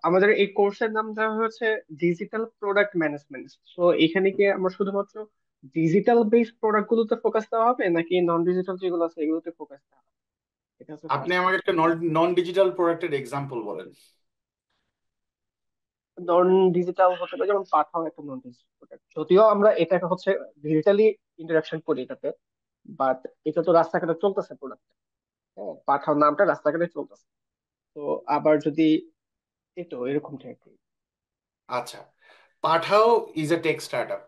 আমাদের এই কোর্সের নাম দেওয়া হয়েছে ডিজিটাল প্রোডাক্ট ম্যানেজমেন্ট। তো এখানে কি আমার শুধুমাত্র ডিজিটাল বেসড প্রোডাক্ট গুলোতে ফোকাস দেওয়া হবে, নাকি নন ডিজিটাল যেগুলো আছে এগুলোতে ফোকাস দেওয়া হবে? এটা হচ্ছে আপনি ফার্স্ট আমাকে কোশ্চেন। একটা নন ডিজিটাল প্রোডাক্টের এক্সাম্পল বলেন। নন ডিজিটাল হতে পারে যেমন পাঠাও একটা নন ডিজিটাল প্রোডাক্ট, যদিও আমরা এটাকে হচ্ছে ডিজিটালি ইন্টারাকশন করি এটাতে, বাট এটা তো রাস্তাঘাটে চলতেছে প্রোডাক্ট। হ্যাঁ, পাঠাও নামটা রাস্তাঘাটে চলতেছে। তো আবার যদি এই তো এরকম টাইপের। আচ্ছা, Pathao is a tech startup.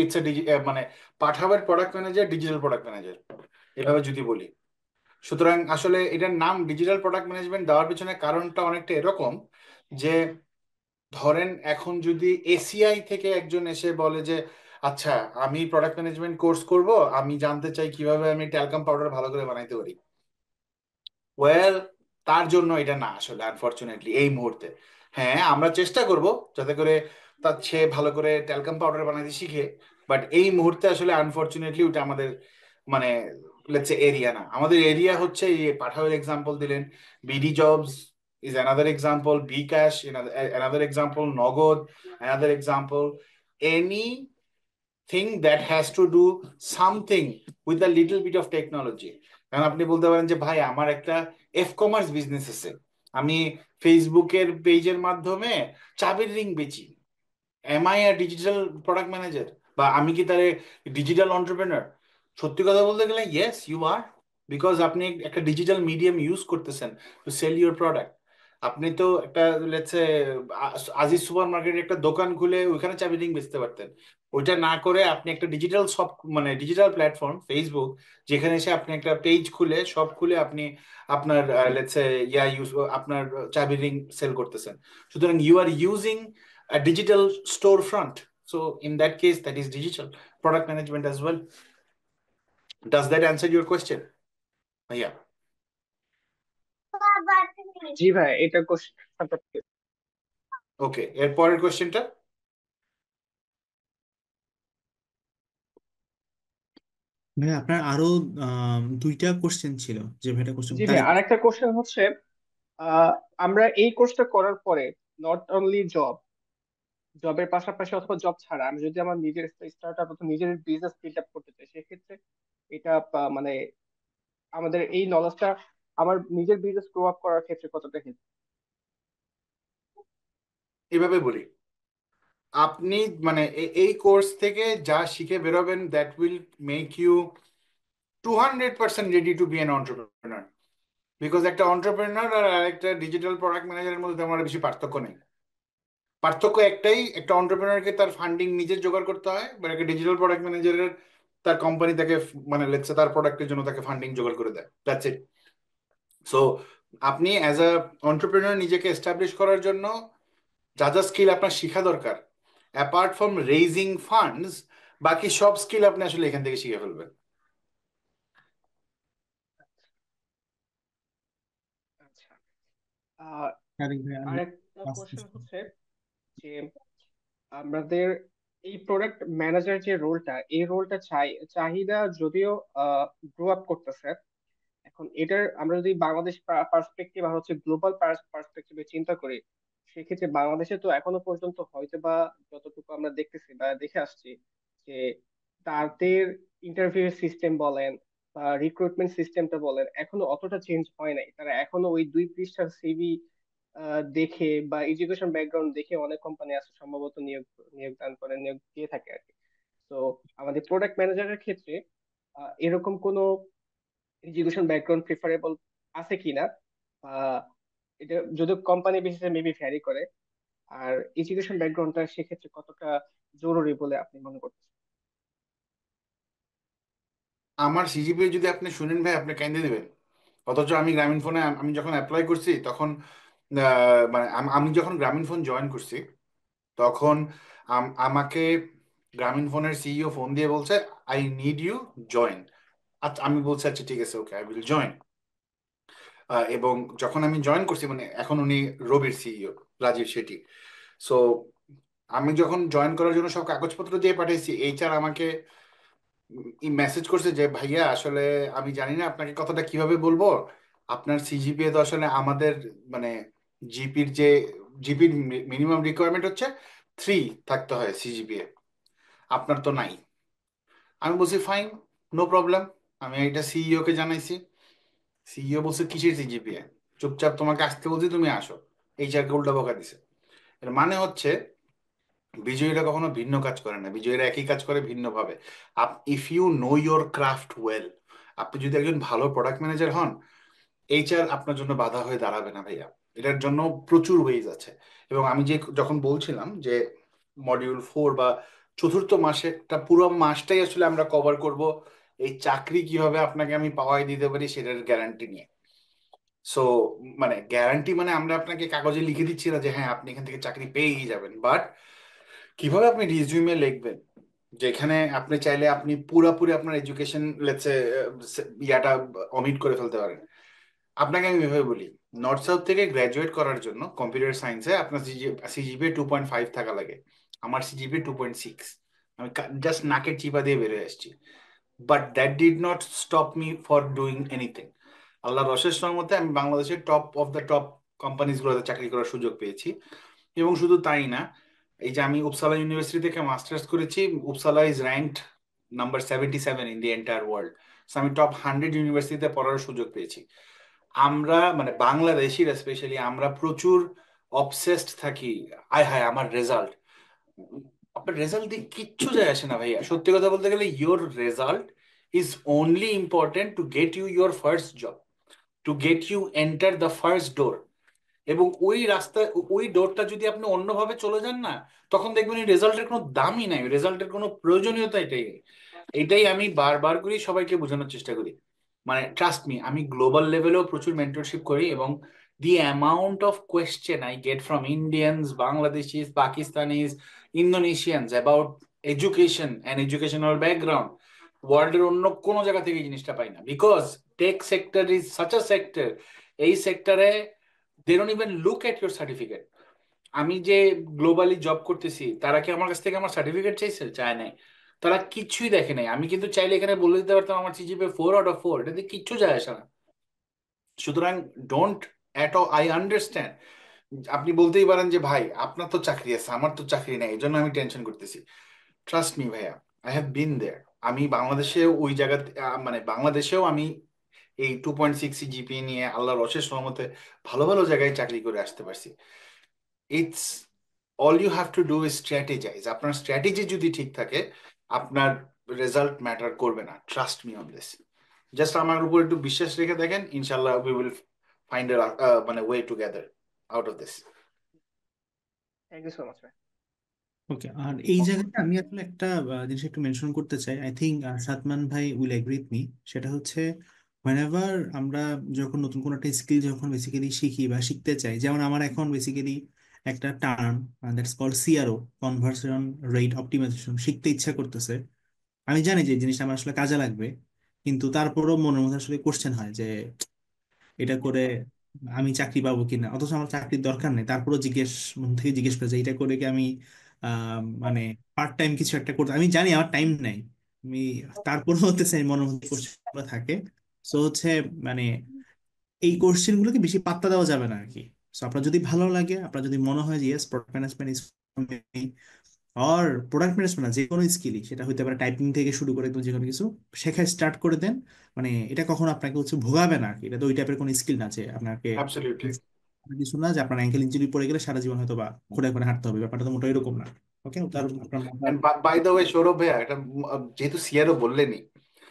It's a মানে পাঠাওয়ের product manager digital product manager, এভাবে যদি বলি। সুতরাং আসলে এটার নাম ডিজিটাল প্রোডাক্ট ম্যানেজমেন্ট দেওয়ার পিছনে কারণটা অনেকটা এরকম যে ধরেন এখন যদি এসিআই থেকে একজন এসে বলে যে আচ্ছা আমি প্রোডাক্ট ম্যানেজমেন্ট কোর্স করব, আমি জানতে চাই কিভাবে আমি ট্যালকাম পাউডার ভালো করে বানাইতে পারি। ওয়েল, তার জন্য এটা না আসলে আনফরচুনেটলি এই মুহূর্তে। হ্যাঁ, আমরা চেষ্টা করব যাতে করে তার সে ভালো করে ট্যালকাম পাউডার বানাতে শিখে, বাট এই মুহূর্তে আসলে আনফরচুনেটলি ওটা আমাদের মানে লেটস সে এরিয়া না। আমাদের এরিয়া হচ্ছে এই পাঠাওয়ের এক্সাম্পল দিলেন, BD jobs is another example, bcash another example, নগদ another example, anything that has to do something with a little bit of technology। কারণ আপনি বলতে পারেন যে ভাই আমার একটা কমার্স বিজনেস আছে, আমি ফেসবুকের পেজের মাধ্যমে চাবির রিং বেচি, am I a digital product manager, বা আমি কি তাহলে ডিজিটাল এন্টারপ্রেনার? সত্যি কথা বলতে গেলে ইয়েস ইউ আর, বিকজ আপনি একটা ডিজিটাল মিডিয়াম ইউজ করতেছেন টু সেল ইউর প্রোডাক্ট। আপনি তো একটা লেটস সে আজিজ সুপার মার্কেটে একটা দোকান খুলে ওইখানে চাবি রিং বেচতে পারতেন। ওইটা না করে আপনি একটা ডিজিটাল শপ মানে ডিজিটাল প্ল্যাটফর্ম ফেসবুক, যেখানে এসে আপনি একটা পেজ খুলে শপ খুলে আপনি আপনার লেটস সে ইউজ আপনার চাবি রিং সেল করতেছেন। সুতরাং you are using a digital storefront. So in that case, that is digital product management as well. Does that answer your question? Yeah. জি ভাই, এটা কোশ্চেন। ওকে, এর পরের কোশ্চেনটা। ভাই আপনার আরো দুইটা কোশ্চেন ছিল, যে ভাইটা কোশ্চেন জি তাই। ভাই, আরেকটা কোশ্চেন হচ্ছে আমরা এই কোর্সটা করার পরে নট অনলি জবের পাশাপাশি অথবা জব ছাড়া আমি যদি আমার নিজের স্টার্ট আপ অথবা নিজের বিজনেস বিল্ড আপ করতে চাই, সেক্ষেত্রে এটা মানে আমাদের এই নলেজটা আমার নিজের বিজনেস গ্রো আপ করার ক্ষেত্রে কতটা হেল্প? এভাবে বলি, আপনি মানে এই কোর্স থেকে যা শিখে বেরোবেন, that will make you 200% ready to be an entrepreneur. Because একটা অন্টারপ্রেনার আর একটা ডিজিটাল প্রোডাক্ট ম্যানেজারের মধ্যে তেমন বেশি পার্থক্য নেই। পার্থক্য একটাই, একটা অন্টারপ্রেনারকে তার ফান্ডিং নিজের জোগাড় করতে হয়, বা একটা ডিজিটাল প্রোডাক্ট ম্যানেজারের তার কোম্পানি তাকে মানে লেটসে তার প্রোডাক্টের জন্য তাকে ফান্ডিং জোগাড় করে দেয়। That's it. সো আপনি অ্যাজ আ অন্টারপ্রেনার নিজেকে এস্টাবলিশ করার জন্য যা যা স্কিল আপনার শেখা দরকার, অ্যাপার্ট ফ্রম রেইজিং ফান্ডস, বাকি সব স্কিল আপনি আসলে এখান থেকে শিখে ফেলবেন। আচ্ছা, আহ তারিক ভাই আমি আরেকটা last কোশ্চেন question। হচ্ছে যে আমাদের এই প্রোডাক্ট ম্যানেজার যে রোলটা, এই রোলটা চাহিদা যদিও গ্রো আপ করতেছে। এখন এটার আমরা যদি বাংলাদেশ পার্সপেক্টিভ আর হচ্ছে গ্লোবাল পার্সপেক্টিভে চিন্তা করি, সেক্ষেত্রে বাংলাদেশে তো এখনো পর্যন্ত হয়তো বা যতটুকু আমরা দেখতেছি বা দেখে আসছি যে তাদের ইন্টারভিউ সিস্টেম বলেন বা রিক্রুটমেন্ট সিস্টেমটা বলেন, এখনো অতটা চেঞ্জ হয় নাই। তারা এখনো ওই 2 পৃষ্ঠার সিভি দেখে বা এডুকেশন ব্যাকগ্রাউন্ড দেখে অনেক কোম্পানি আছে সম্ভবত নিয়োগ দান করে, নিয়োগ দিয়ে থাকে আর কি। তো আমাদের প্রোডাক্ট ম্যানেজারের ক্ষেত্রে এরকম কোনো এডুকেশন ব্যাকগ্রাউন্ড প্রিফারেবল আছে কিনা, আহ এটা যদি কোম্পানি বেসিসে মেবি ভ্যারি করে, আর এডুকেশন ব্যাকগ্রাউন্ডটা সেক্ষেত্রে কতটা জরুরি বলে আপনি মনে করতেছেন? আমার সিজিপিএ যদি আপনি শুনেন ভাই, আপনি কেঁদে দিবেন। অথচ আমি গ্রামীণ ফোনে আমি যখন অ্যাপ্লাই করছি তখন মানে আমি যখন গ্রামীণ ফোন জয়েন করছি তখন আমাকে গ্রামীণ ফোনের সিইও ফোন দিয়ে বলছে, আই নিড ইউ, জয়েন। আচ্ছা, আমি বলছি আচ্ছা ঠিক আছে, ওকে আই উইল জয়েন। এবং যখন আমি জয়েন করছি, মানে এখন উনি রবির সিইও, রাজীব শেঠি। সো আমি যখন জয়েন করার জন্য সব কাগজপত্র দিয়ে পাঠিয়েছি, এইচআর আমাকে মেসেজ করছে যে ভাইয়া আসলে আমি জানি না আপনাকে কথাটা কিভাবে বলবো, আপনার সিজিপিএ তো আসলে আমাদের মানে জিপির যে জিপির মিনিমাম রিকোয়ারমেন্ট হচ্ছে 3 থাকতে হয় সিজিপিএ, আপনার তো নাই। আমি বলছি ফাইন, নো প্রবলেম। আমি এটা সিইও কে জানাইছি। সিইও বলছে কিসের সিজিপিএ, চুপচাপ তোমাকে আসতে বলছি তুমি আসো। এইচআর কে উল্টা বকা দিছে। এর মানে হচ্ছে বিজয়ীরা কখনো ভিন্ন কাজ করে না, বিজয়ীরা একই কাজ করে ভিন্ন ভাবে। If you know your craft well, আপনি যদি একজন ভালো প্রোডাক্ট ম্যানেজার হন, এইচআর আপনার জন্য বাধা হয়ে দাঁড়াবে না ভাইয়া। এটার জন্য প্রচুর ওয়েজ আছে। এবং আমি যে যখন বলছিলাম যে মডিউল 4 বা চতুর্থ মাসে একটা পুরো মাসটাই আসলে আমরা কভার করব এই চাকরি কিভাবে আপনাকে আমি পাওয়াই দিতে পারি সেটার গ্যারান্টি নিয়ে। সো মানে গ্যারান্টি মানে আমরা আপনাকে কাগজে লিখে দিচ্ছি না যে হ্যাঁ আপনি এখান থেকে চাকরি পেয়েই যাবেন, বাট কিভাবে আপনি রিজিউমে লিখবেন যেখানে আপনি চাইলে আপনি পুরোপুরি আপনার এডুকেশন লেটসে ইয়াটা অমিট করে ফেলতে পারেন। আপনাকে আমি এভাবে বলি, নর্থ সাউথ থেকে গ্র্যাজুয়েট করার জন্য কম্পিউটার সায়েন্সে আপনার সিজিপিএ 2.5 থাকা লাগে। আমার সিজিপিএ 2.6। আমি জাস্ট নাকের চিপা দিয়ে বেরিয়ে আসছি। But that did not stop me for doing anything. আল্লাহর অশেষ রহমতে আমি বাংলাদেশের টপ অফ দ্য টপ কোম্পানিজগুলোতে চাকরি করার সুযোগ পেয়েছি। এবং শুধু তাই না, এই যে আমি উপসালা ইউনিভার্সিটি থেকে মাস্টার্স করেছি, Uppsala is ranked number 77 in the entire world. So আমি টপ 100 ইউনিভার্সিটিতে পড়ার সুযোগ পেয়েছি। আমরা মানে বাংলাদেশিরা স্পেশালি আমরা প্রচুর অবসেসড থাকি, আয় হায় আমার রেজাল্ট। আপনার রেজাল্ট দিয়ে কিচ্ছু যায় আসে না ভাইয়া। সত্যি কথা বলতে গেলে your result is only important to get you your first job, to get you enter the first door. এবং ওই রাস্তা, ওই ডোরটা যদি আপনি অন্যভাবে চলে যান না, তখন দেখবেন এই রেজাল্টের কোনো দামই নাই, রেজাল্টের কোনো প্রয়োজনীয়তা এটাই নেই। এটাই আমি বারবার করে সবাইকে বোঝানোর চেষ্টা করি। মানে ট্রাস্ট মি, আমি গ্লোবাল লেভেলেও প্রচুর মেন্টরশিপ করি, এবং the amount of question I get from Indians, Bangladeshis, Pakistanis, Indonesians about education and educational background, ওয়ার্ল্ডের অন্য কোনো জায়গা থেকে এই জিনিসটা পাই না, because tech sector is such a sector, এই সেক্টরে they don't even look at your certificate. আমি যে গ্লোবালি জব করতেছি, তারা কি আমার কাছ থেকে আমার সার্টিফিকেট চাইছে? চায় নাই। তারা কিছুই দেখে নাই। আমি কিন্তু চাইলে এখানে বলে দিতে পারতাম আমার সিজিপিএ 4/4, এটাতে কিচ্ছু যায় আসে না। সুতরাং don't at all, I understand. আপনি বলতেই পারেন যে ভাই আপনার তো চাকরি আছে, আমার তো চাকরি নেই, এই জন্য আমি টেনশন করতেছি। ট্রাস্ট মি ভাইয়া, আই হ্যাভ বিন দেয়ার। আমি বাংলাদেশেও ওই জায়গাতে মানে বাংলাদেশেও আমি এই 2.6 জিপিএ নিয়ে আল্লাহর অশেষ রহমতে ভালো ভালো জায়গায় চাকরি করে আসতে পারছি। It's all you have to do is strategize. আপনার স্ট্র্যাটেজি যদি ঠিক থাকে, আপনার রেজাল্ট ম্যাটার করবে না। Trust me on this. Just আমার উপর একটু বিশ্বাস রেখে দেখেন, ইনশাল্লাহ উই উইল ফাইন্ড মানে way together out of this. Thank you so much. Okay, আর এই জায়গাতে আমি আসলে একটা জিনিস একটু মেনশন করতে চাই, আই থিঙ্ক সাদমান ভাই উইল এগ্রি উইথ মি। সেটা হচ্ছে whenever আমরা যখন নতুন কোনো একটা স্কিল যখন বেসিক্যালি শিখি বা শিখতে চাই, যেমন আমার এখন বেসিক্যালি একটা term that's called CRO, conversion rate optimization, শিখতে ইচ্ছা করতেছে। আমি জানি যে এই জিনিসটা আমার আসলে কাজে লাগবে, কিন্তু তারপরও মনের মধ্যে আসলে কোশ্চেন হয় যে এটা করে আমি চাকরি পাবো কিনা, অথচ আমার চাকরির দরকার নেই, তারপরও মন থেকে জিজ্ঞেস করে যে এটা করে কি আমি মানে পার্ট টাইম কিছু একটা করতে, আমি জানি আমার টাইম নাই, আমি তারপরও হতেছে মনের মধ্যে কোশ্চেন থাকে। সো হচ্ছে মানে এই কোশ্চেন গুলোকে বেশি পাত্তা দেওয়া যাবে না আর কি। সো আপনার যদি ভালো লাগে, আপনার যদি মনে হয় যে ইয়েস প্রোডাক্ট ম্যানেজমেন্ট ইজ, আর প্রোডাক্ট ম্যানেজমেন্ট না যে কোনো স্কিলই, সেটা হতে পারে টাইপিং থেকে শুরু করে একদম যে কোনো কিছু শেখা স্টার্ট করে দেন। মানে এটা কখনো আপনাকে হচ্ছে ভোগাবে না আর কি। এটা তো ওই টাইপের কোনো স্কিল না যে আপনাকে অ্যাবসলিউটলি। কিছু না যে আপনার অ্যাঙ্কেল ইঞ্জুরি পড়ে গেলে সারা জীবন হয়তো বা ঘুরে ঘুরে হাঁটতে হবে, ব্যাপারটা তো মোটেই এরকম না। ওকে, তার আপনার and by the way Saurav ভাইয়া, এটা যেহেতু সিআরও বললেনই,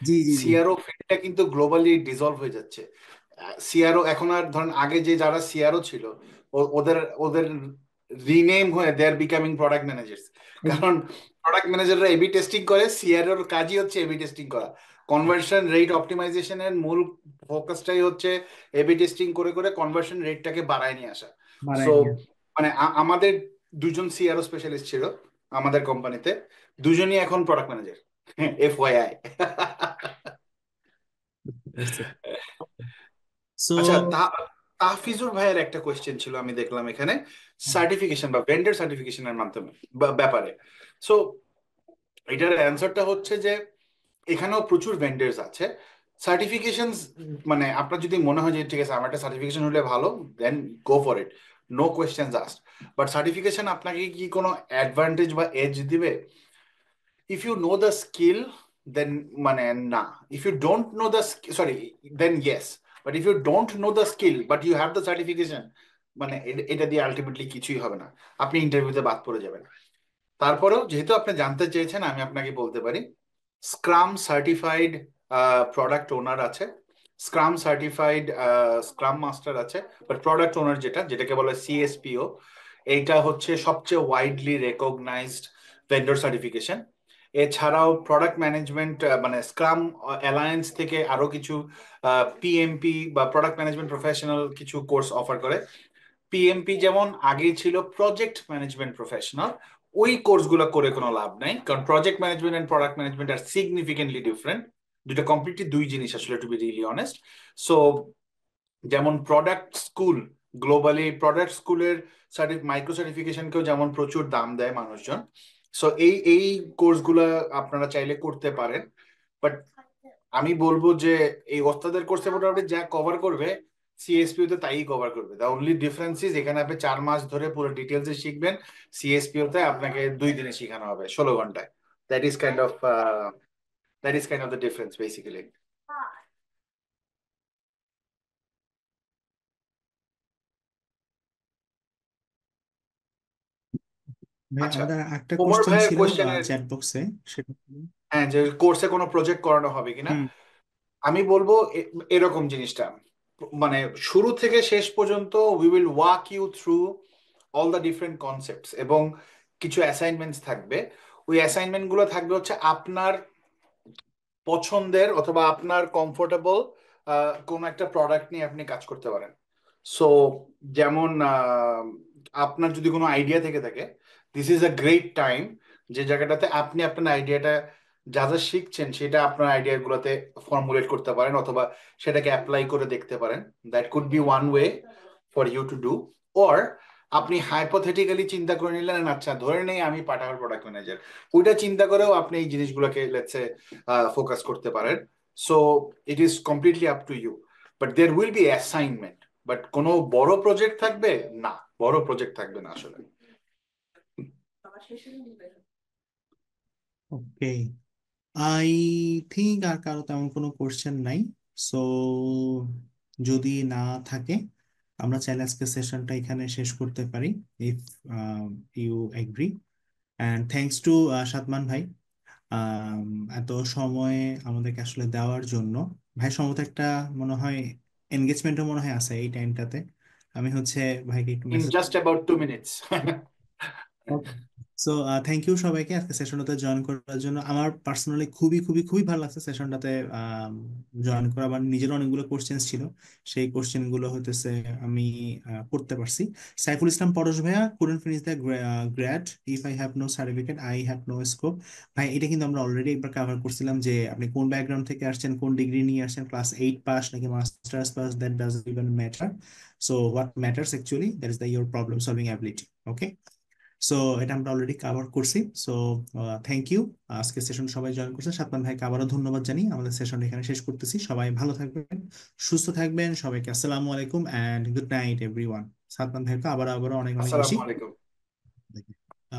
জি জি জি সিআরও ফিল্ডটা কিন্তু গ্লোবালি ডিসলভ হয়ে যাচ্ছে। সিআরও এখন আর ধরেন আগে যে যারা সিআরও ছিল, ওদের ওদের রিনেম হয়ে দে আর বিকামিং প্রোডাক্ট ম্যানেজার্স। কারণ প্রোডাক্ট ম্যানেজাররা এবি টেস্টিং করে, সিআরওর কাজই হচ্ছে এবি টেস্টিং করা। কনভার্সন রেট অপটিমাইজেশনের মূল ফোকাসটাই হচ্ছে এবি টেস্টিং করে করে কনভার্সন রেটটাকে বাড়ায় নিয়ে আসা। বাড়াই সো নিয়ে। মানে আমাদের দুজন সিআরও স্পেশালিস্ট ছিল আমাদের কোম্পানিতে, দুজনই এখন প্রোডাক্ট ম্যানেজার। এফওয়াইআই। সো আচ্ছা, তাহফিজুর ভাইয়ের একটা কোয়েশ্চেন ছিল, আমি দেখলাম এখানে সার্টিফিকেশন বা ভেন্ডর সার্টিফিকেশনের মাধ্যমে ব্যাপারে। সো এটার অ্যান্সারটা হচ্ছে যে এখানেও প্রচুর ভেন্ডার্স আছে। সার্টিফিকেশন মানে আপনার যদি মনে হয় যে ঠিক আছে আমার একটা সার্টিফিকেশন হলে ভালো, then go for it, no questions asked. But certification আপনাকে কি কোনো অ্যাডভান্টেজ বা এজ দিবে? If you know the skill, then মানে না। If you don't know the, sorry, then yes. But if you don't know the skill but you have the certification, মানে এটা দিয়ে আলটিমেটলি কিছুই হবে না, আপনি ইন্টারভিউতে বাদ পড়ে যাবেন। তারপরেও যেহেতু আপনি জানতে চেয়েছেন, আমি আপনাকে বলতে পারি স্ক্রাম সার্টিফাইড প্রোডাক্ট ওনার আছে, স্ক্রাম সার্টিফাইড স্ক্রাম মাস্টার আছে, বাট প্রোডাক্ট ওনার যেটাকে বলে সিএসপিও, এইটা হচ্ছে সবচেয়ে ওয়াইডলি রেকগনাইজড ভেন্ডর সার্টিফিকেশন। এছাড়াও প্রোডাক্ট ম্যানেজমেন্ট মানে স্ক্রাম অ্যালায়েন্স থেকে আরো কিছু পিএমপি বা প্রোডাক্ট ম্যানেজমেন্ট প্রফেশনাল কিছু কোর্স অফার করে। পিএমপি যেমন আগে ছিল প্রজেক্ট ম্যানেজমেন্ট প্রফেশনাল, ওই কোর্সগুলো করে কোনো লাভ নাই, কারণ project management and product management আর সিগনিফিকেন্টলি ডিফারেন্ট, দুটো কমপ্লিটলি দুই জিনিস আসলে, to be really honest. So যেমন প্রোডাক্ট স্কুল, গ্লোবালি প্রোডাক্ট স্কুলের মাইক্রো সার্টিফিকেশনকেও যেমন প্রচুর দাম দেয় মানুষজন। সো এই কোর্সগুলো আপনারা চাইলে করতে পারেন। বাট আমি বলবো যে এই ওস্তাদের কোর্সে মোটামুটি যা কভার করবে, সিএসপিও তে তাই কভার করবে। দ্য অনলি ডিফারেন্স ইজ এখানে আপনি 4 মাস ধরে পুরো ডিটেলসে শিখবেন, সিএসপিও তে আপনাকে 2 দিনে শেখানো হবে 16 ঘন্টায়। That is kind of the difference basically. ভাই আচ্ছা, আমাদের একটা ওমর কোশ্চেন ভাইয়ের ছিল কোশ্চেনের, চ্যাট বক্সে, সেটা হ্যাঁ, যে কোর্সে কোনো প্রজেক্ট করানো হবে কিনা, হুম আমি বলবো এরকম জিনিসটা মানে শুরু থেকে শেষ পর্যন্ত we will walk you through all the different concepts, এবং কিছু অ্যাসাইনমেন্টস থাকবে। ওই অ্যাসাইনমেন্ট গুলো থাকবে হচ্ছে আপনার পছন্দের অথবা আপনার কমফোর্টেবল কোন একটা প্রোডাক্ট নিয়ে আপনি কাজ করতে পারেন। সো যেমন আপনার যদি কোনো আইডিয়া থেকে থাকে, this is a great time যে জায়গাটাতে আপনি আপনার আইডিয়াটা যা যা শিখছেন সেটা আপনার আইডিয়া গুলোতে ফর্মুলেট করতে পারেন অথবা সেটাকে অ্যাপ্লাই করে দেখতে পারেন। That could be one way for you to do. Or আপনি হাইপোথেটিক্যালি চিন্তা করে নিলেন, আচ্ছা ধরে নেই আমি পাঠাগার প্রোডাক্ট ম্যানেজার, ওইটা চিন্তা করেও আপনি এই জিনিসগুলোকে লেটস সে ফোকাস করতে পারেন। So it is completely up to you, but there will be assignment. But কোনো বড় প্রজেক্ট থাকবে না, বড় প্রজেক্ট থাকবে না আসলে। ওকে, আই থিঙ্ক আর কারো তেমন কোনো কোশ্চেন নাই। সো যদি না থাকে আমরা চাইলে আজকে সেশনটা এখানে শেষ করতে পারি, if you agree. And thanks to Sadman ভাই আম, এত সময় আমাদেরকে আসলে দেওয়ার জন্য। ভাই সম্ভবত একটা মনে হয় এনগেজমেন্টও মনে হয় আছে এই টাইমটাতে। আমি হচ্ছে ভাইকে একটু in message. Just about 2 minutes। So thank you সবাইকে আজকে সেশনটাতে জয়েন করার জন্য। আমার পার্সোনালি খুবই খুবই খুবই ভালো লাগছে সেশনটাতে জয়েন করা। আমার নিজেরও অনেকগুলো কোশ্চেন্স ছিল, সেই কোশ্চেন গুলো হইতেছে আমি করতে পারছি। সাইফুল ইসলাম পরশ ভাইয়া, couldn't finish the grad, if I have no certificate I have no scope. ভাই এটা কিন্তু আমরা অলরেডি একবার কভার করছিলাম যে আপনি কোন ব্যাকগ্রাউন্ড থেকে আসছেন, কোন ডিগ্রি নিয়ে আসছেন, ক্লাস 8 পাস নাকি masters pass, that does even matter. So what matters actually that is the your problem solving ability. Okay, so এটা আমরা অলরেডি কভার করছি। সো থ্যাংক ইউ, আজকে সেশন সবাই জয়েন করছেন। সাতমান ভাইকে আবারও ধন্যবাদ জানি। আমাদের সেশন এখানে শেষ করতেছি। সবাই ভালো থাকবেন, সুস্থ থাকবেন। সবাইকে আসসালামু আলাইকুম অ্যান্ড গুড নাইট এভরিওয়ান। সাতমান ভাইকে আবারও অনেক অনেক বেশি। আসসালামু আলাইকুম।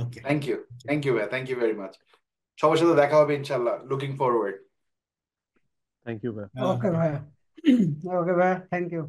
ওকে, থ্যাংক ইউ, ভাইয়া, থ্যাংক ইউ ভেরি মাচ। সবার সাথে দেখা হবে ইনশাল্লাহ, লুকিং ফরওয়ার্ড। থ্যাংক ইউ ভাই। ওকে ভাইয়া, ওকে ভাইয়া, থ্যাংক ইউ।